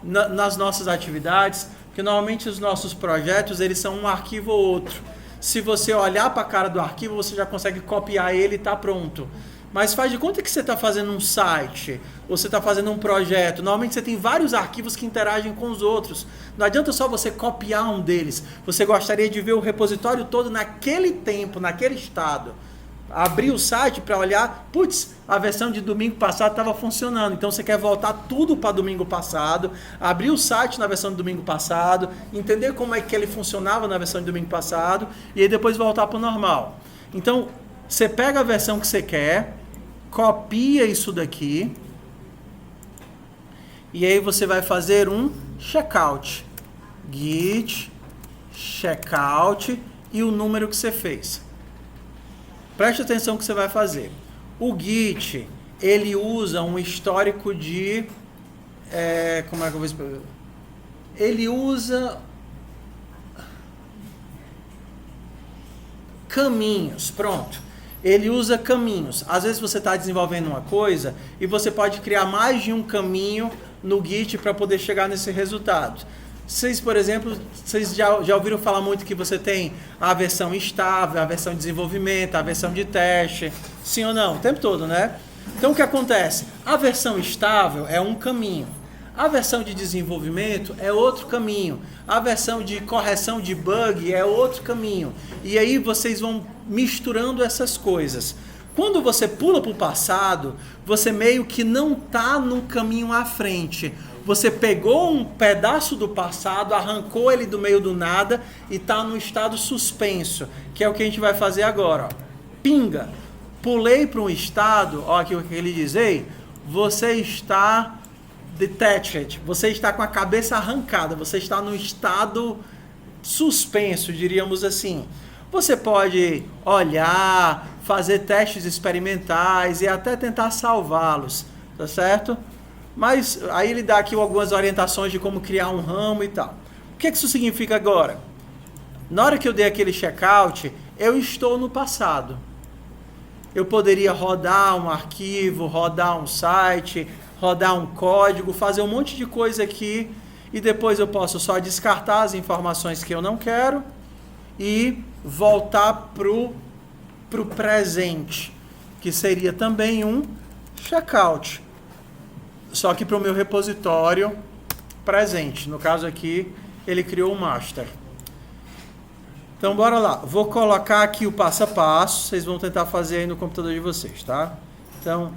S1: nas nossas atividades, porque normalmente os nossos projetos eles são um arquivo ou outro. Se você olhar para a cara do arquivo, você já consegue copiar ele e está pronto. Mas faz de conta que você está fazendo um site, ou você está fazendo um projeto. Normalmente você tem vários arquivos que interagem com os outros. Não adianta só você copiar um deles. Você gostaria de ver o repositório todo naquele tempo, naquele estado. Abrir o site para olhar, putz, a versão de domingo passado estava funcionando. Então você quer voltar tudo para domingo passado, abrir o site na versão de domingo passado, entender como é que ele funcionava na versão de domingo passado, e aí depois voltar para o normal. Então, você pega a versão que você quer, copia isso daqui, e aí você vai fazer um checkout. Git checkout e o número que você fez. Preste atenção no que você vai fazer. O Git, ele usa um histórico de... como é que eu vou explicar? Ele usa caminhos, pronto. Ele usa caminhos. Às vezes você está desenvolvendo uma coisa e você pode criar mais de um caminho no Git para poder chegar nesse resultado. Vocês, por exemplo, vocês já ouviram falar muito que você tem a versão estável, a versão de desenvolvimento, a versão de teste, sim ou não? O tempo todo, né? Então o que acontece? A versão estável é um caminho. A versão de desenvolvimento é outro caminho. A versão de correção de bug é outro caminho. E aí vocês vão misturando essas coisas. Quando você pula para o passado, você meio que não está no caminho à frente. Você pegou um pedaço do passado, arrancou ele do meio do nada e está no estado suspenso, que é o que a gente vai fazer agora. Ó. Pinga. Pulei para um estado, ó, aqui o que ele diz, ei, você está detached, você está com a cabeça arrancada, você está no estado suspenso, diríamos assim. Você pode olhar, fazer testes experimentais e até tentar salvá-los, tá certo? Mas aí ele dá aqui algumas orientações de como criar um ramo e tal. O que isso significa agora? Na hora que eu dei aquele checkout, eu estou no passado. Eu poderia rodar um arquivo, rodar um site, rodar um código, fazer um monte de coisa aqui e depois eu posso só descartar as informações que eu não quero e voltar pro presente, que seria também um checkout. Só que para o meu repositório presente. No caso aqui, ele criou um master. Então, bora lá. Vou colocar aqui o passo a passo. Vocês vão tentar fazer aí no computador de vocês, tá? Então,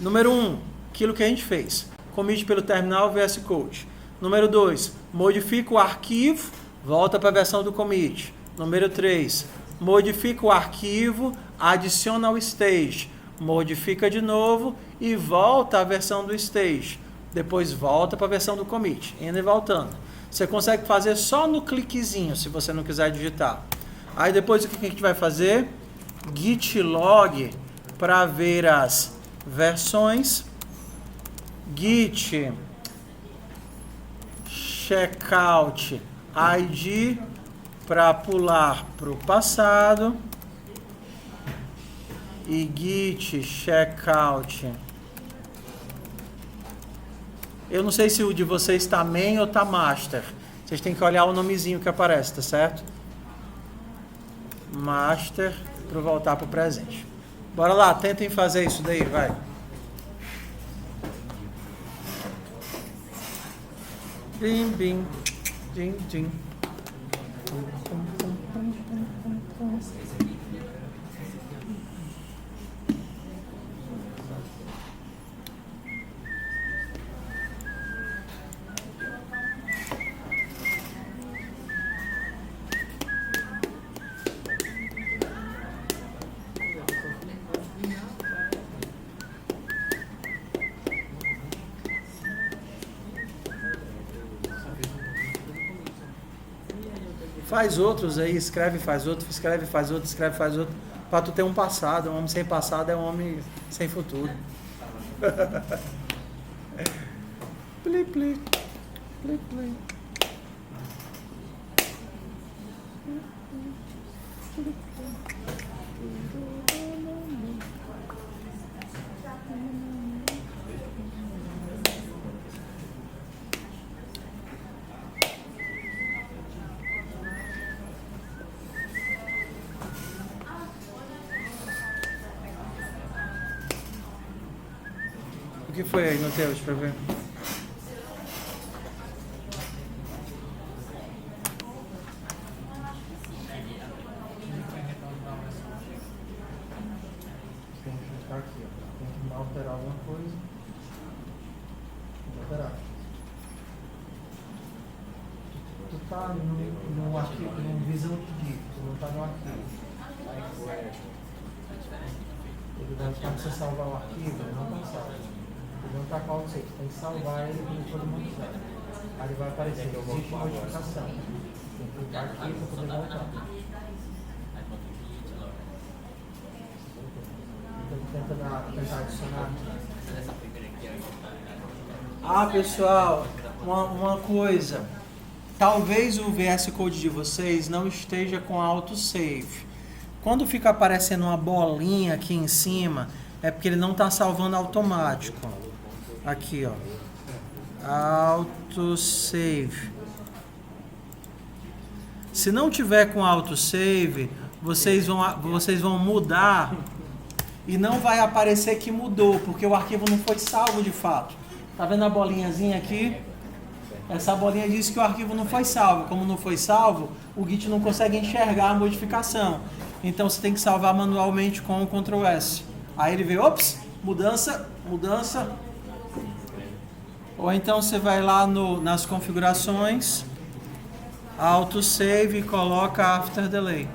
S1: número 1, aquilo que a gente fez. Commit pelo terminal VS Code. Número 2, modifica o arquivo, volta para a versão do commit. Número 3, modifica o arquivo, adiciona ao stage. Modifica de novo e volta à versão do stage. Depois volta para a versão do commit, indo e voltando. Você consegue fazer só no cliquezinho, se você não quiser digitar. Aí depois o que a gente vai fazer? Git log para ver as versões, git checkout ID para pular para o passado e git checkout. Eu não sei se o de vocês está main ou está master. Vocês têm que olhar o nomezinho que aparece, tá certo? Master para voltar para o presente. Bora lá, tentem fazer isso daí, vai. Bim, bim, din, din. Faz outros aí, escreve, faz outro, escreve, faz outro, escreve, faz outro. Para tu ter um passado. Um homem sem passado é um homem sem futuro. Pli, pli, pli, pli. O que foi aí no teu? Deixa eu ver. Tem que clicar aqui, ó. Tem que alterar alguma coisa. Vou alterar. Tu tá no arquivo, no visão de git, tu não tá no arquivo. Ele vai, quando você salvar o arquivo, ele não tá salvo. Ele não tá com o você tem que salvar ele como todo mundo sabe. Aí ele vai aparecer, existe modificação. Tem que clicar aqui para poder voltar. Então tentar adicionar. Ah, pessoal, uma coisa. Talvez o VS Code de vocês não esteja com autosave. Quando fica aparecendo uma bolinha aqui em cima, é porque ele não está salvando automático. Aqui, ó. Autosave. Se não tiver com autosave, vocês vão mudar e não vai aparecer que mudou, porque o arquivo não foi salvo de fato. Tá vendo a bolinhazinha aqui? Essa bolinha diz que o arquivo não foi salvo. Como não foi salvo, o Git não consegue enxergar a modificação. Então você tem que salvar manualmente com o Ctrl S. Aí ele vê, ops, mudança. Ou então você vai lá nas configurações, autosave e coloca after delay.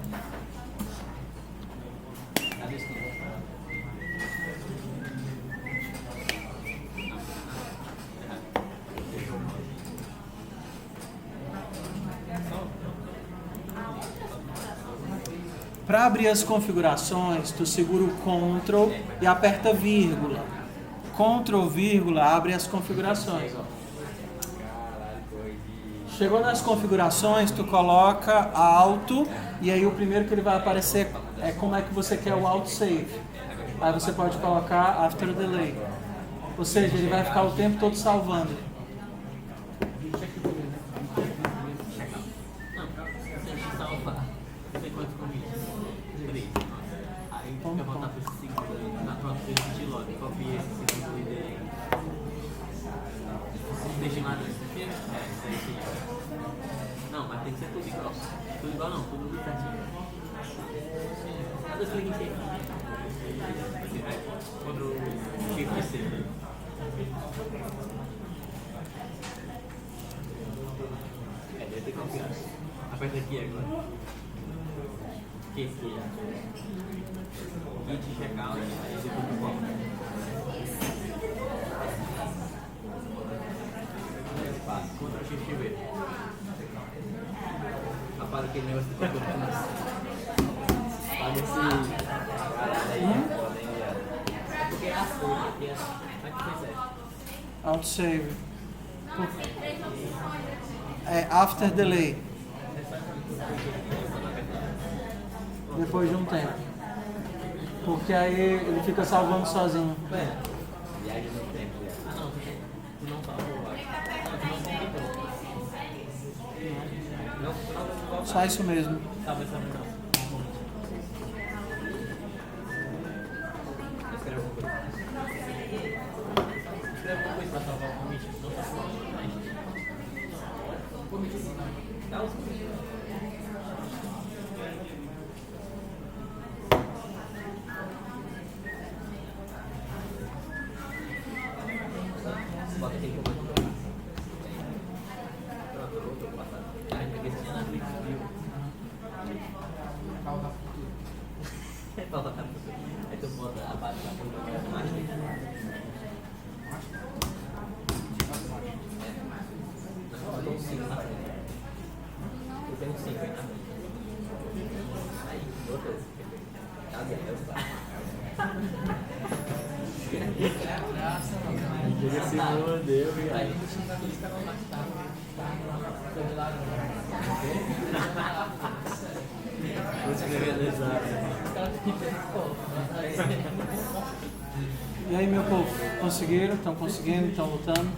S1: Para abrir as configurações, tu segura o Ctrl e aperta vírgula. Ctrl, vírgula, abre as configurações. Ó. Chegou nas configurações, tu coloca Auto e aí o primeiro que ele vai aparecer é como é que você quer o autosave. Aí você pode colocar After Delay. Ou seja, ele vai ficar o tempo todo salvando.
S3: Não, mas tem que ser tudo igual. Tudo igual não, tudo certinho. Cada clique aqui. Você vai contra o Shift C. Deve ter confiança. Aperta aqui agora. Que aqui é. Git checkout, aí depois tu volta. Contra Shift V. Apaga aquele negócio que tá tocando. Apaga esse. Aqui é. Aqui foi certo.
S1: Autosave.
S2: Não, mas tem 3 opções aqui.
S1: É after delay. Depois de um tempo. Porque aí ele fica salvando sozinho.
S3: Viagem no tempo. Ah, não. Tu não salvou, eu acho. Não,
S1: Só isso mesmo.
S3: talvez não. Escreve alguma coisa. Escreve alguma coisa pra salvar o commit. Não tá salvando. Commit. Dá os commit. Bota aquele que eu vou colocar. Pronto, eu vou passar. Ai, peguei esse na Netflix, viu? Falta tanto. Aí tu bota a base da puta que é mais. Eu tô 5 na frente. Eu tenho 5 aí na frente. Aí, botou. Cadê? Ele se mordeu, viu? Aí ele xinga aqueles caras lá que tá. Tô de lado. Vou escrever lesado. Os caras ficam pô.
S1: E aí, meu povo? Conseguiram? Estão conseguindo? Estão lutando?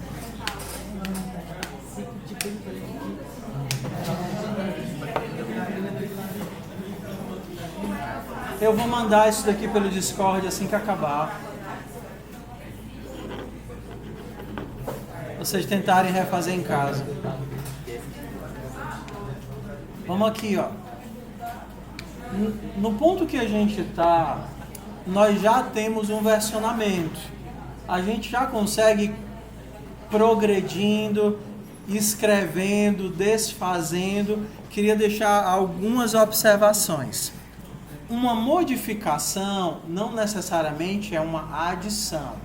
S1: Eu vou mandar isso daqui pelo Discord assim que acabar. Vocês tentarem refazer em casa. Vamos aqui, ó. No ponto que a gente está, nós já temos um versionamento. A gente já consegue progredindo, escrevendo, desfazendo. Queria deixar algumas observações. Uma modificação não necessariamente é uma adição.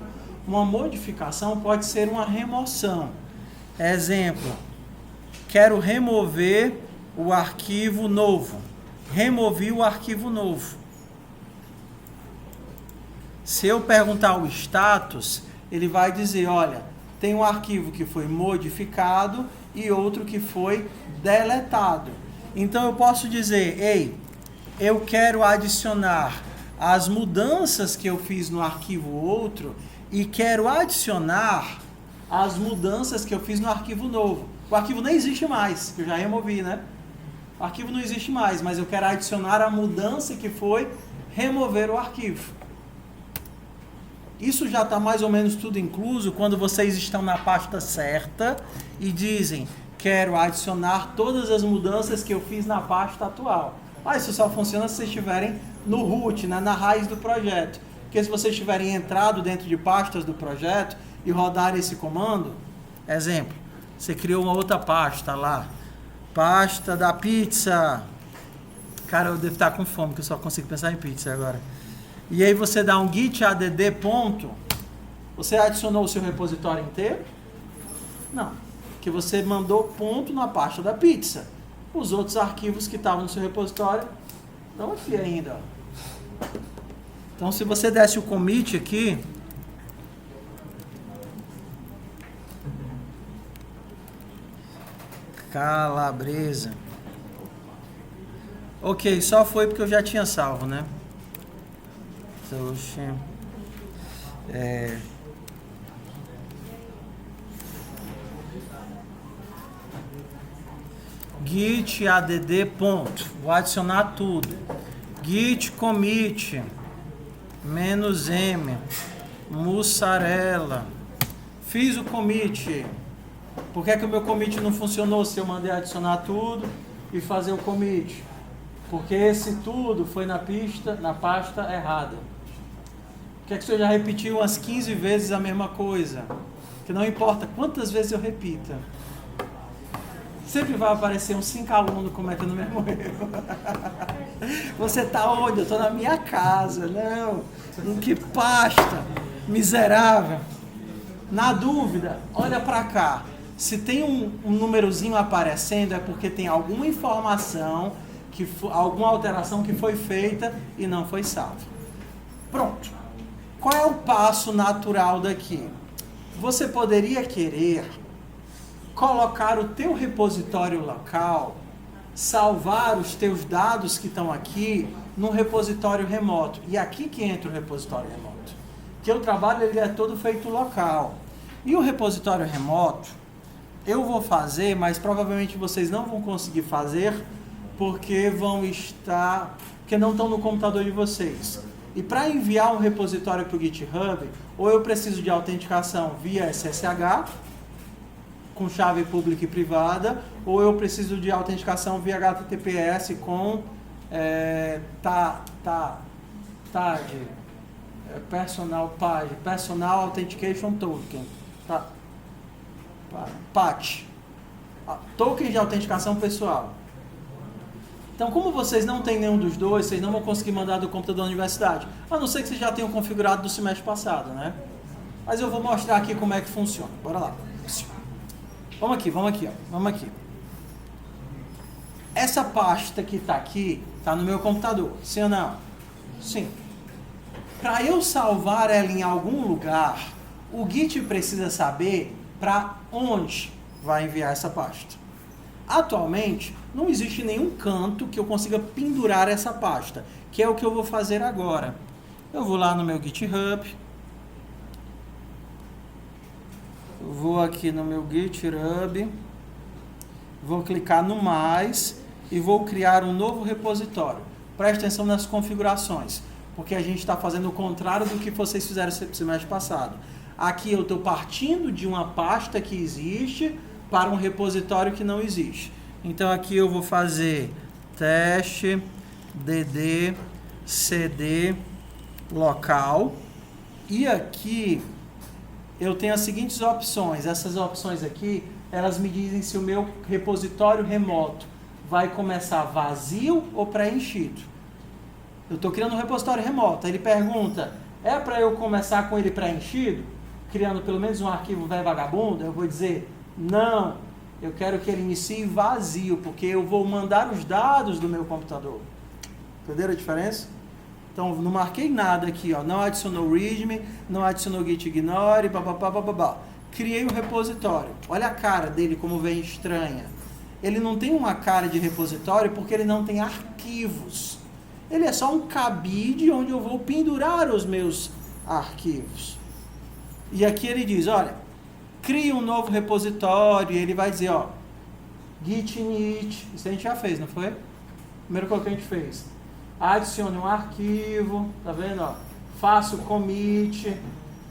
S1: Uma modificação pode ser uma remoção. Exemplo, quero remover o arquivo novo. Removi o arquivo novo. Se eu perguntar o status, ele vai dizer, olha, tem um arquivo que foi modificado e outro que foi deletado. Então eu posso dizer, ei, eu quero adicionar as mudanças que eu fiz no arquivo outro e quero adicionar as mudanças que eu fiz no arquivo novo. O arquivo nem existe mais, que eu já removi, né? O arquivo não existe mais, mas eu quero adicionar a mudança que foi remover o arquivo. Isso já está mais ou menos tudo incluso quando vocês estão na pasta certa e dizem, quero adicionar todas as mudanças que eu fiz na pasta atual. Mas isso só funciona se vocês estiverem no root, né, na raiz do projeto. Porque se vocês tiverem entrado dentro de pastas do projeto e rodarem esse comando, exemplo, você criou uma outra pasta lá, pasta da pizza. Cara, eu devo estar com fome, que eu só consigo pensar em pizza agora. E aí você dá um git add ponto, você adicionou o seu repositório inteiro? Não, porque você mandou ponto na pasta da pizza. Os outros arquivos que estavam no seu repositório estão aqui ainda. Ó. Então, se você desse o commit aqui, calabresa. Ok, só foi porque eu já tinha salvo, né? Oxi. Git add ponto, vou adicionar tudo. Git commit -m mussarela. Fiz o commit. Por que o meu commit não funcionou se eu mandei adicionar tudo e fazer o commit? Porque esse tudo foi na pasta errada. Por que você já repetiu umas 15 vezes a mesma coisa? Que não importa quantas vezes eu repita, sempre vai aparecer uns 5 alunos cometendo o mesmo erro. Você está onde? Eu estou na minha casa. Não, em que pasta? Miserável. Na dúvida, olha para cá. Se tem um númerozinho aparecendo, é porque tem alguma informação, alguma alteração que foi feita e não foi salva. Pronto. qual é o passo natural daqui? Você poderia querer colocar o teu repositório local, salvar os teus dados que estão aqui num repositório remoto. E aqui que entra o repositório remoto. Que o trabalho ele é todo feito local. E o repositório remoto, eu vou fazer, mas provavelmente vocês não vão conseguir fazer porque porque não estão no computador de vocês. E para enviar um repositório para o GitHub, ou eu preciso de autenticação via SSH, com chave pública e privada, ou eu preciso de autenticação via HTTPS com Personal Authentication Token, PAT, token de autenticação pessoal. Então, como vocês não têm nenhum dos dois, vocês não vão conseguir mandar do computador da universidade, a não ser que vocês já tenham configurado do semestre passado, né? Mas eu vou mostrar aqui como é que funciona. Bora lá. Vamos aqui. Essa pasta que está aqui, está no meu computador, sim ou não? Sim. Para eu salvar ela em algum lugar, o Git precisa saber para onde vai enviar essa pasta. Atualmente, não existe nenhum canto que eu consiga pendurar essa pasta, que é o que eu vou fazer agora. Eu vou lá no meu GitHub, vou aqui no meu GitHub, vou clicar no mais e vou criar um novo repositório. Preste atenção nas configurações, porque a gente está fazendo o contrário do que vocês fizeram no semestre passado. Aqui eu estou partindo de uma pasta que existe para um repositório que não existe. Então aqui eu vou fazer teste dd cd local e aqui eu tenho as seguintes opções. Essas opções aqui, elas me dizem se o meu repositório remoto vai começar vazio ou preenchido. Eu estou criando um repositório remoto. Ele pergunta, é para eu começar com ele preenchido? Criando pelo menos um arquivo velho vagabundo? Eu vou dizer, não, eu quero que ele inicie vazio, porque eu vou mandar os dados do meu computador. Entenderam a diferença? Então, não marquei nada aqui, ó. Não adicionou readme, não adicionou git ignore, babá. Criei um repositório. Olha a cara dele como vem estranha. Ele não tem uma cara de repositório porque ele não tem arquivos. Ele é só um cabide onde eu vou pendurar os meus arquivos. E aqui ele diz, olha, cria um novo repositório, e ele vai dizer, ó, git init, isso a gente já fez, não foi? Primeiro coisa que a gente fez. Adicione um arquivo, tá vendo, ó? Faça o commit,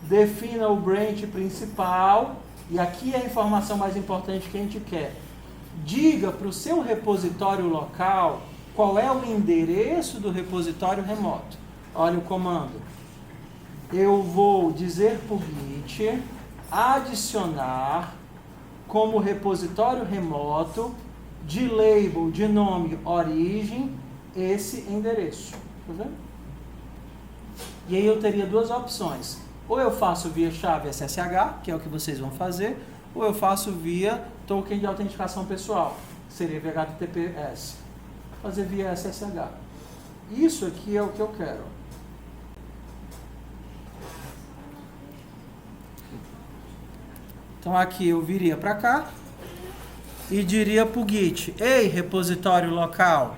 S1: defina o branch principal, e aqui é a informação mais importante que a gente quer. Diga para o seu repositório local qual é o endereço do repositório remoto. Olha o comando. Eu vou dizer para o Git adicionar como repositório remoto de label, de nome, origem, esse endereço. Tá vendo? E aí eu teria duas opções. Ou eu faço via chave SSH, que é o que vocês vão fazer, ou eu faço via token de autenticação pessoal, que seria via HTTPS. Fazer via SSH. Isso aqui é o que eu quero. Então aqui eu viria para cá e diria para o Git, ei, repositório local,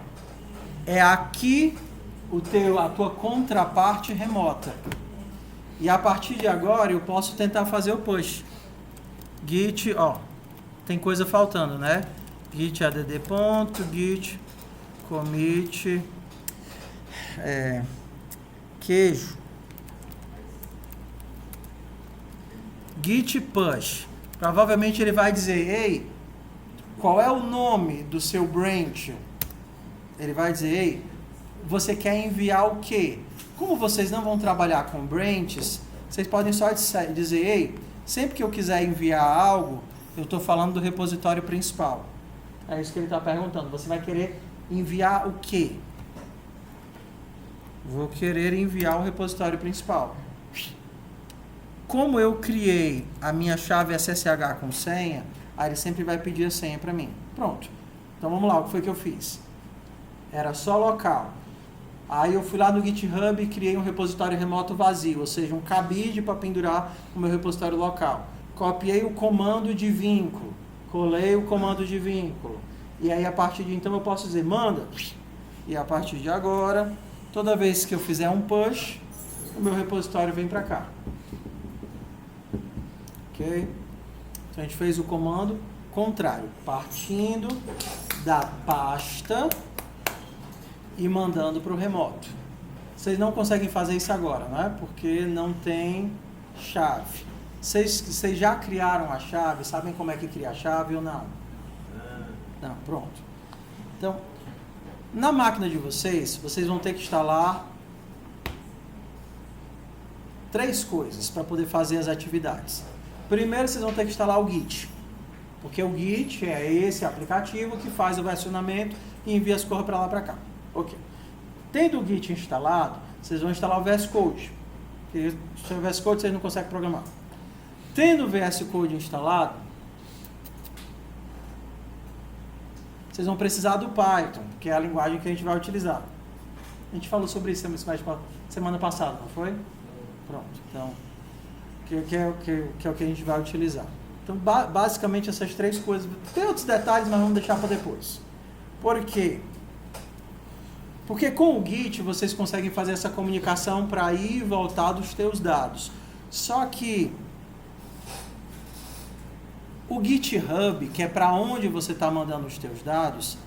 S1: é aqui a tua contraparte remota. E a partir de agora eu posso tentar fazer o push. Git, ó, tem coisa faltando, né? Git add.git commit queijo. Git push. Provavelmente ele vai dizer, ei, qual é o nome do seu branch? Ele vai dizer, ei, você quer enviar o quê? Como vocês não vão trabalhar com branches, vocês podem só dizer, ei, sempre que eu quiser enviar algo, eu estou falando do repositório principal. É isso que ele está perguntando. Você vai querer enviar o quê? Vou querer enviar o repositório principal. Como eu criei a minha chave SSH com senha, aí ele sempre vai pedir a senha para mim. Pronto. Então vamos lá, o que foi que eu fiz? Era só local. Aí eu fui lá no GitHub e criei um repositório remoto vazio, ou seja, um cabide para pendurar o meu repositório local. Copiei o comando de vínculo, colei o comando de vínculo. E aí a partir de então eu posso dizer, manda. E a partir de agora, toda vez que eu fizer um push, o meu repositório vem para cá. Ok? Então a gente fez o comando contrário, partindo da pasta e mandando para o remoto. Vocês não conseguem fazer isso agora, não é? Porque não tem chave. Vocês já criaram a chave? Sabem como é que cria a chave ou não? Não, pronto. Então, na máquina de vocês vão ter que instalar 3 coisas para poder fazer as atividades. Primeiro, vocês vão ter que instalar o Git. Porque o Git é esse aplicativo que faz o versionamento e envia as coisas para lá para cá. Ok. Tendo o Git instalado, vocês vão instalar o VS Code. Porque sem o VS Code vocês não conseguem programar. Tendo o VS Code instalado, vocês vão precisar do Python, que é a linguagem que a gente vai utilizar. A gente falou sobre isso semana passada, não foi? Pronto. Então, que é o que a gente vai utilizar. Então, basicamente, essas 3 coisas. Tem outros detalhes, mas vamos deixar para depois. Por quê? Porque com o Git, vocês conseguem fazer essa comunicação para ir e voltar dos teus dados. Só que o GitHub, que é para onde você está mandando os teus dados,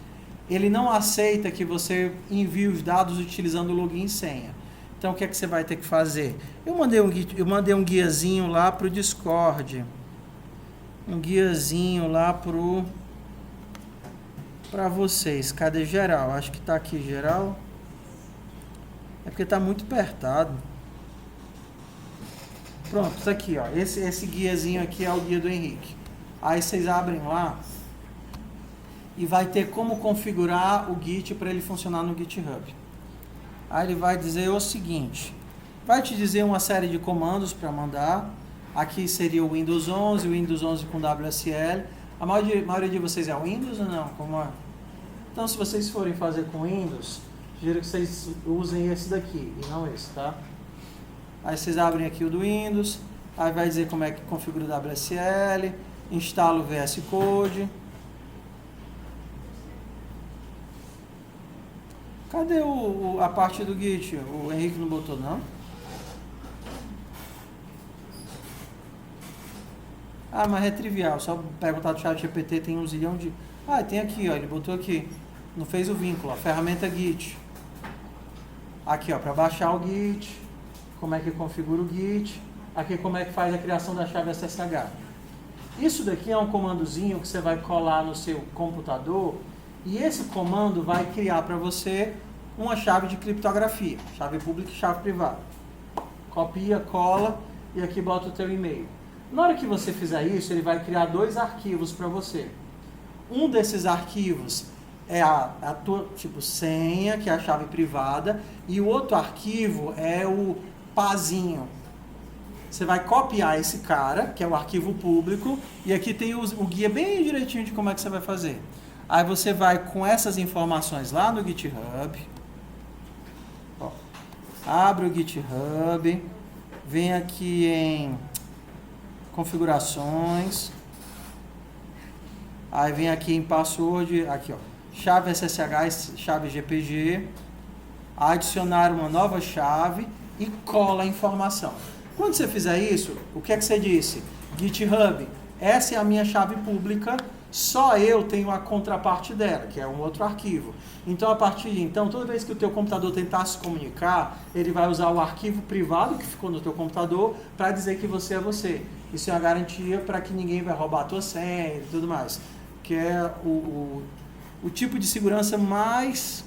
S1: ele não aceita que você envie os dados utilizando login e senha. Então, o que é que você vai ter que fazer? Eu mandei um guiazinho lá para o Discord. Um guiazinho lá para vocês. Cadê geral? Acho que está aqui geral. É porque está muito apertado. Pronto, está aqui, ó. Esse guiazinho aqui é o guia do Henrique. Aí vocês abrem lá e vai ter como configurar o Git para ele funcionar no GitHub. Aí ele vai dizer o seguinte, vai te dizer uma série de comandos para mandar. Aqui seria o Windows 11, o Windows 11 com WSL. A maioria de vocês é Windows ou não? Como é? Então, se vocês forem fazer com Windows, sugiro que vocês usem esse daqui e não esse, tá? Aí vocês abrem aqui o do Windows, aí vai dizer como é que configura o WSL, instala o VS Code. Cadê a parte do Git? O Henrique não botou, não? Ah, mas é trivial. Só perguntar do ChatGPT, tem um zilhão de... Ah, tem aqui, ó. Ele botou aqui. Não fez o vínculo, ó. Ferramenta Git. Aqui, ó. Para baixar o Git. Como é que configura o Git. Aqui como é que faz a criação da chave SSH. Isso daqui é um comandozinho que você vai colar no seu computador. E esse comando vai criar para você uma chave de criptografia, chave pública e chave privada. Copia, cola e aqui bota o teu e-mail. Na hora que você fizer isso, ele vai criar 2 arquivos para você. Um desses arquivos é a tua tipo senha, que é a chave privada, e o outro arquivo é o pazinho. Você vai copiar esse cara, que é o arquivo público, e aqui tem o guia bem direitinho de como é que você vai fazer. Aí você vai com essas informações lá no GitHub, ó, abre o GitHub, vem aqui em configurações, aí vem aqui em password, aqui ó, chave SSH, chave GPG, adicionar uma nova chave e cola a informação. Quando você fizer isso, o que é que você disse? GitHub, essa é a minha chave pública, só eu tenho a contraparte dela, que é um outro arquivo. Então, a partir de então, toda vez que o teu computador tentar se comunicar, ele vai usar o arquivo privado que ficou no teu computador para dizer que você é você. Isso é uma garantia para que ninguém vai roubar a tua senha e tudo mais. Que é o tipo de segurança mais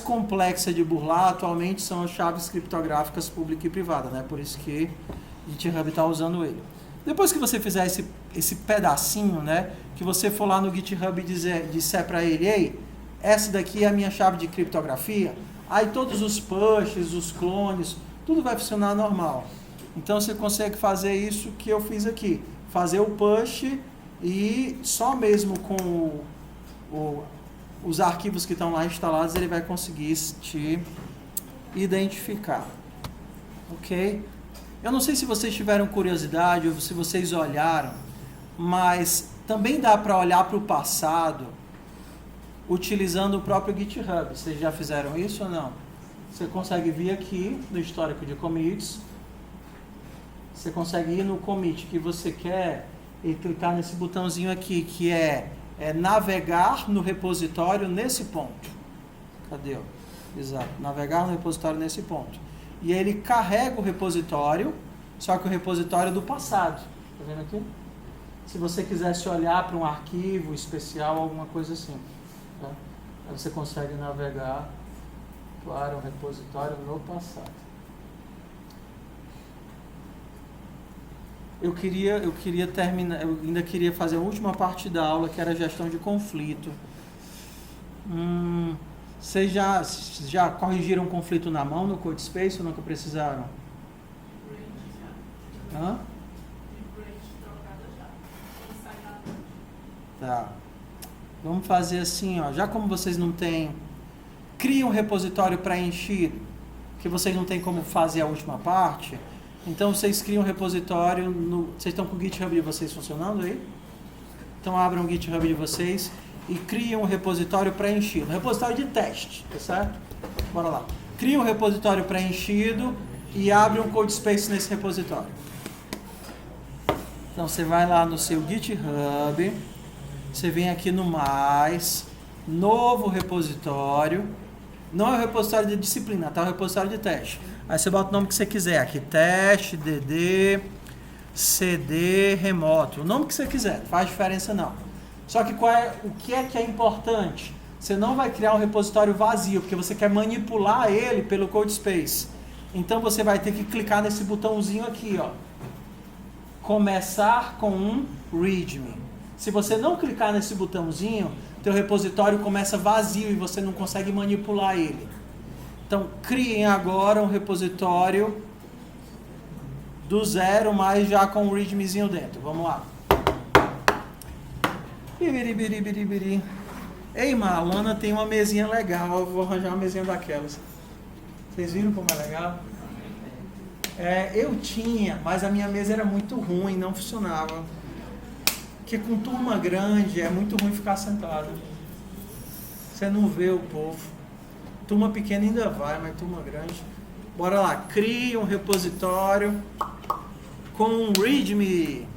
S1: complexa de burlar atualmente são as chaves criptográficas pública e privada, né? Por isso que o GitHub está usando ele. Depois que você fizer esse pedacinho, né? Que você for lá no GitHub e disser para ele, ei, essa daqui é a minha chave de criptografia, aí todos os pushes, os clones, tudo vai funcionar normal. Então você consegue fazer isso que eu fiz aqui, fazer o push e só mesmo com os arquivos que estão lá instalados, ele vai conseguir te identificar. Ok? Eu não sei se vocês tiveram curiosidade ou se vocês olharam, mas também dá para olhar para o passado utilizando o próprio GitHub. Vocês já fizeram isso ou não? Você consegue vir aqui no histórico de commits, você consegue ir no commit que você quer e clicar nesse botãozinho aqui, que é navegar no repositório nesse ponto. Cadê? Exato, navegar no repositório nesse ponto. E aí ele carrega o repositório, só que o repositório do passado. Tá vendo aqui? Se você quisesse olhar para um arquivo especial, alguma coisa assim. Tá? Aí você consegue navegar para o repositório no passado. Eu queria terminar, eu ainda queria fazer a última parte da aula, que era a gestão de conflito. Vocês já corrigiram um conflito na mão no CodeSpace ou nunca precisaram? Hã? Tá. Vamos fazer assim, ó. Já como vocês não têm... Cria um repositório preenchido, que vocês não têm como fazer a última parte. Então vocês criam um repositório... Vocês estão com o GitHub de vocês funcionando aí? Então abram o GitHub de vocês e criam um repositório preenchido. Um repositório de teste, tá certo? Bora lá. Cria um repositório preenchido e abre um CodeSpace nesse repositório. Então você vai lá no seu GitHub, você vem aqui no mais, novo repositório. Não é o repositório de disciplina, tá? É o repositório de teste. Aí você bota o nome que você quiser aqui, teste, dd, cd, remoto. O nome que você quiser, não faz diferença não. Só que o que é importante? Você não vai criar um repositório vazio, porque você quer manipular ele pelo CodeSpace. Então você vai ter que clicar nesse botãozinho aqui, ó. Começar com um README. Se você não clicar nesse botãozinho, teu repositório começa vazio e você não consegue manipular ele. Então, criem agora um repositório do zero, mas já com um READMEzinho dentro. Vamos lá. Biri. Ei, a Lana tem uma mesinha legal. Eu vou arranjar uma mesinha daquelas. Vocês viram como é legal? Eu tinha, mas a minha mesa era muito ruim, não funcionava. Porque com turma grande é muito ruim ficar sentado. Você não vê o povo. Turma pequena ainda vai, mas turma grande. Bora lá, crie um repositório com um README.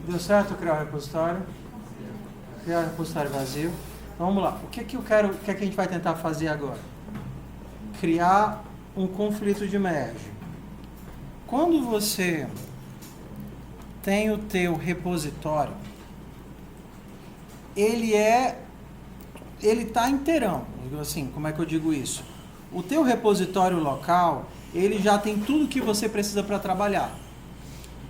S1: Deu certo criar o repositório? Criar o repositório vazio. Então, vamos lá. O que a gente vai tentar fazer agora? criar um conflito de merge. Quando você tem o teu repositório, ele está inteirão. Assim, como é que eu digo isso? O teu repositório local, ele já tem tudo que você precisa para trabalhar.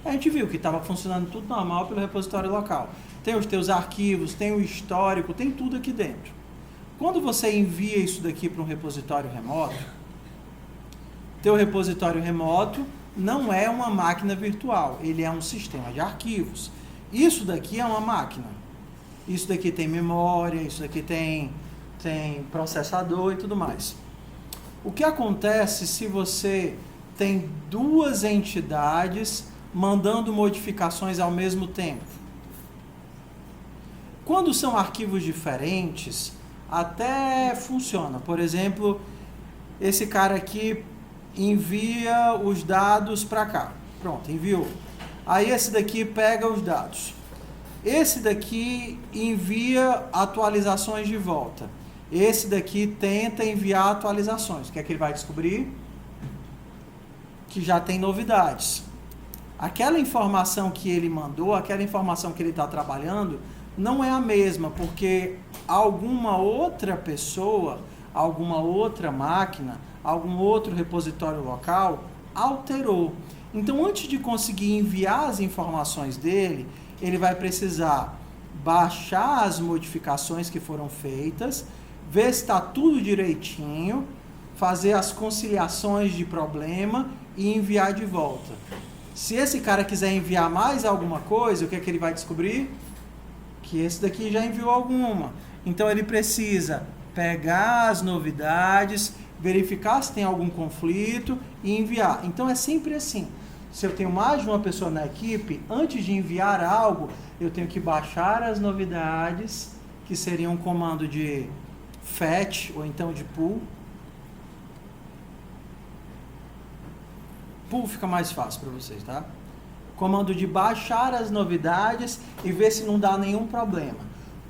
S1: A gente viu que estava funcionando tudo normal pelo repositório local. Tem os teus arquivos, tem o histórico, tem tudo aqui dentro. Quando você envia isso daqui para um repositório remoto, teu repositório remoto não é uma máquina virtual, ele é um sistema de arquivos. Isso daqui é uma máquina. Isso daqui tem memória, isso daqui tem processador e tudo mais. O que acontece se você tem duas entidades mandando modificações ao mesmo tempo? Quando são arquivos diferentes, até funciona. Por exemplo, esse cara aqui envia os dados para cá. Pronto, enviou. Aí esse daqui pega os dados. Esse daqui envia atualizações de volta. Esse daqui tenta enviar atualizações. O que é que ele vai descobrir? Que já tem novidades. Aquela informação que ele mandou, aquela informação que ele está trabalhando, não é a mesma, porque alguma outra pessoa, alguma outra máquina, algum outro repositório local alterou. Então, antes de conseguir enviar as informações dele, ele vai precisar baixar as modificações que foram feitas, ver se está tudo direitinho, fazer as conciliações de problema e enviar de volta. Se esse cara quiser enviar mais alguma coisa, o que é que ele vai descobrir? Que esse daqui já enviou alguma. Então ele precisa pegar as novidades, verificar se tem algum conflito e enviar. Então é sempre assim. Se eu tenho mais de uma pessoa na equipe, antes de enviar algo, eu tenho que baixar as novidades, que seria um comando de fetch ou então de pull. Pull fica mais fácil para vocês, tá? Comando de baixar as novidades e ver se não dá nenhum problema.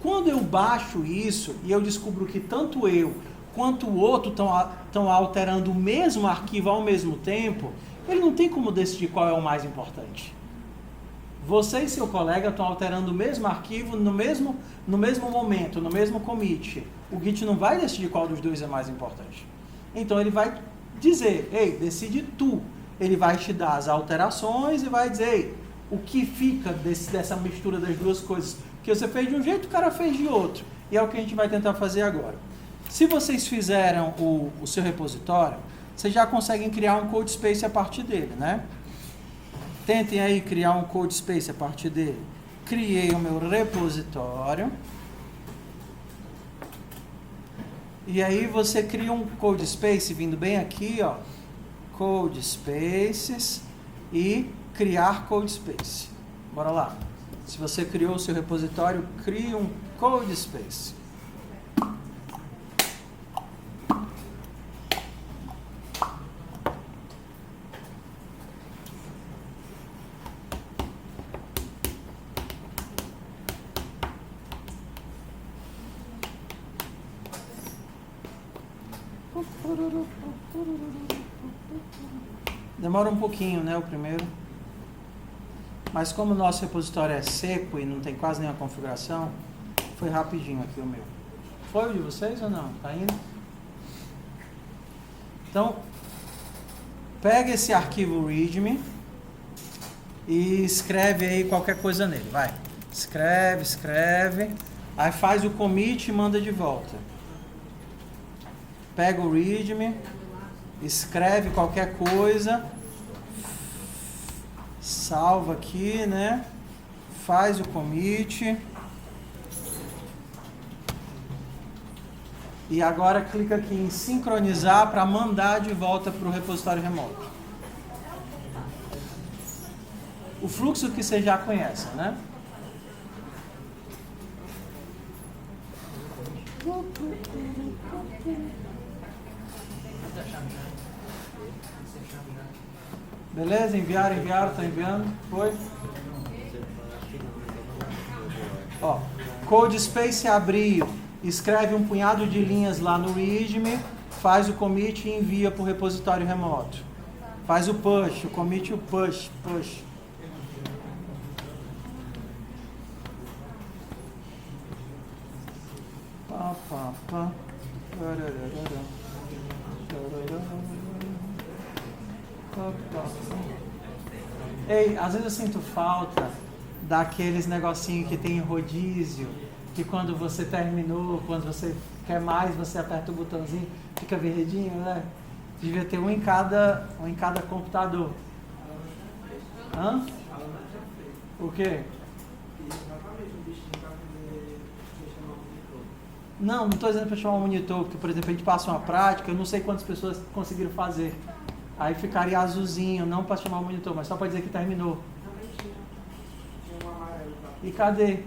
S1: Quando eu baixo isso e eu descubro que tanto eu quanto o outro estão alterando o mesmo arquivo ao mesmo tempo, ele não tem como decidir qual é o mais importante. Você e seu colega estão alterando o mesmo arquivo no mesmo momento, no mesmo commit. O Git não vai decidir qual dos dois é mais importante. Então ele vai dizer, ei, decide tu. Ele vai te dar as alterações e vai dizer, ei, o que fica dessa mistura das duas coisas. Que você fez de um jeito, o cara fez de outro. E é o que a gente vai tentar fazer agora. Se vocês fizeram o seu repositório, vocês já conseguem criar um code space a partir dele, né? Tentem aí criar um code space a partir dele. Criei o meu repositório. E aí você cria um code space vindo bem aqui, ó. Code spaces e criar code space. Bora lá. Se você criou o seu repositório, crie um code space. Demora um pouquinho, né, o primeiro. Mas como o nosso repositório é seco e não tem quase nenhuma configuração, foi rapidinho aqui o meu. Foi o de vocês ou não? Tá indo? Então, pega esse arquivo readme e escreve aí qualquer coisa nele. Vai. Escreve. Aí faz o commit e manda de volta. Pega o readme, escreve qualquer coisa, salva aqui, né? Faz o commit. E agora clica aqui em sincronizar para mandar de volta para o repositório remoto. O fluxo que você já conhece, né? Beleza? Enviaram, tá enviando? Foi? Ó, code space abriu, escreve um punhado de linhas lá no readme, faz o commit e envia para o repositório remoto. Faz o push, o commit e o push. Ei, às vezes eu sinto falta daqueles negocinhos que tem rodízio, que quando você terminou, quando você quer mais, você aperta o botãozinho, fica verdinho, né? Devia ter um em cada computador. Hã? O quê? Não estou dizendo para chamar um monitor, porque, por exemplo, a gente passa uma prática, eu não sei quantas pessoas conseguiram fazer. Aí ficaria azulzinho, não para chamar o monitor, mas só para dizer que terminou. E cadê?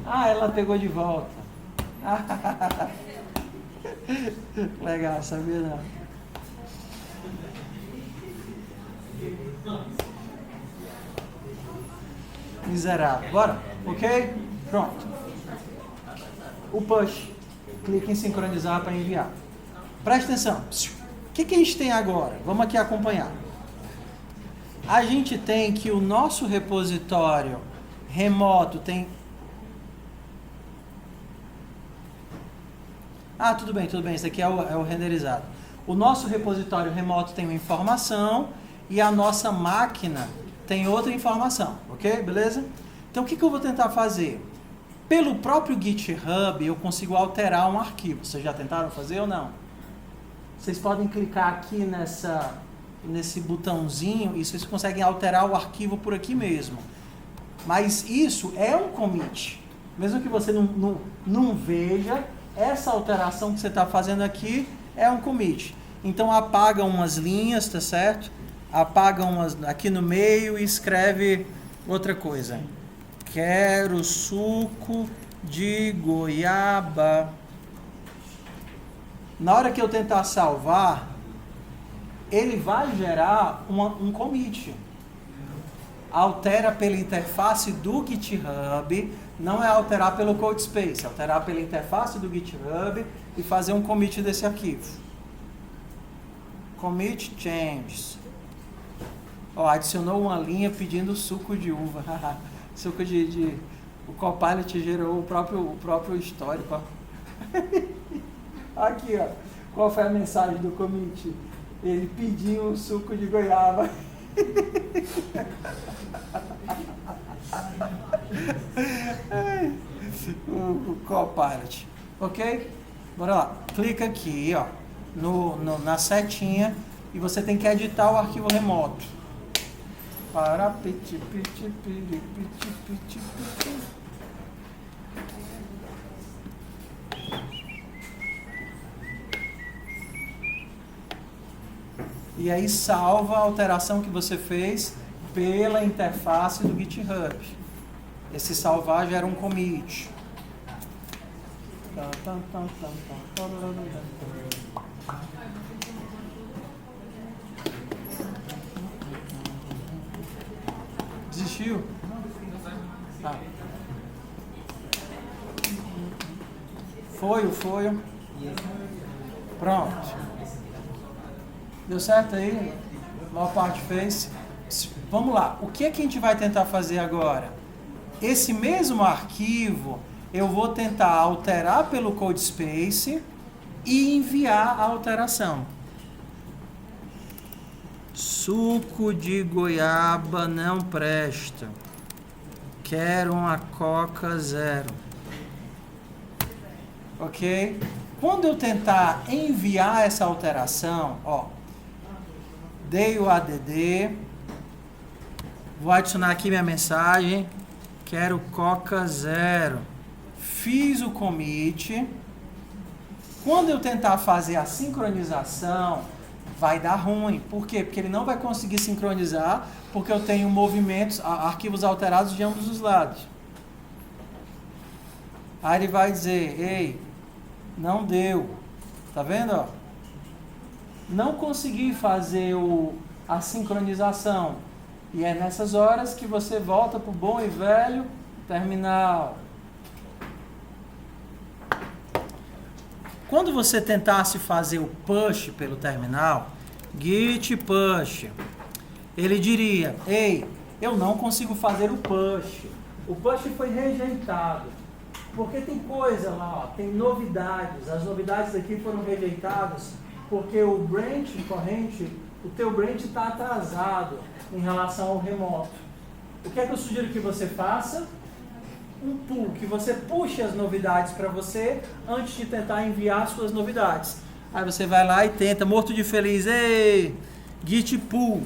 S1: Ah, ela pegou de volta. Legal, sabia não. Miserável. Bora? Ok? Pronto. O push. Clique em sincronizar para enviar. Presta atenção. O que a gente tem agora? Vamos aqui acompanhar. A gente tem que o nosso repositório remoto tem... Ah, tudo bem. Isso aqui é o renderizado. O nosso repositório remoto tem uma informação e a nossa máquina tem outra informação. Ok? Beleza? Então, o que eu vou tentar fazer? Pelo próprio GitHub, eu consigo alterar um arquivo. Vocês já tentaram fazer ou não? Vocês podem clicar aqui nesse botãozinho e vocês conseguem alterar o arquivo por aqui mesmo. Mas isso é um commit. Mesmo que você não veja, essa alteração que você está fazendo aqui é um commit. Então apaga umas linhas, tá certo? Apaga umas aqui no meio e escreve outra coisa. Quero suco de goiaba. Na hora que eu tentar salvar, ele vai gerar um commit. Altera pela interface do GitHub, não é alterar pelo CodeSpace, é alterar pela interface do GitHub e fazer um commit desse arquivo. Commit changes. Ó, adicionou uma linha pedindo suco de uva. Suco de... O Copilot gerou o próprio histórico. Ó. Aqui, ó. Qual foi a mensagem do commit? Ele pediu um suco de goiaba. o Copilot. Ok? Bora lá. Clica aqui, ó. Na setinha. E você tem que editar o arquivo remoto. Para piti. E aí salva a alteração que você fez pela interface do GitHub. Esse salvar gera um commit. Desistiu? Ah. Foi. Pronto. Deu certo aí? A maior parte fez. Vamos lá. O que é que a gente vai tentar fazer agora? Esse mesmo arquivo eu vou tentar alterar pelo CodeSpace e enviar a alteração. Suco de goiaba não presta. Quero uma Coca zero. Ok? Quando eu tentar enviar essa alteração, ó, dei o ADD, vou adicionar aqui minha mensagem, quero Coca zero. Fiz o commit. Quando eu tentar fazer a sincronização, vai dar ruim. Por quê? Porque ele não vai conseguir sincronizar, porque eu tenho movimentos, arquivos alterados de ambos os lados. Aí ele vai dizer, ei, não deu. Tá vendo? Ó? Não consegui fazer a sincronização. E é nessas horas que você volta para o bom e velho terminal. Quando você tentasse fazer o push pelo terminal, git push, ele diria, ei, eu não consigo fazer o push. O push foi rejeitado. Porque tem coisa lá, ó, tem novidades. As novidades aqui foram rejeitadas porque o branch corrente, o teu branch está atrasado em relação ao remoto. O que é que eu sugiro que você faça? Um pull, que você puxe as novidades para você antes de tentar enviar suas novidades. Aí você vai lá e tenta, morto de feliz, ei, git pull.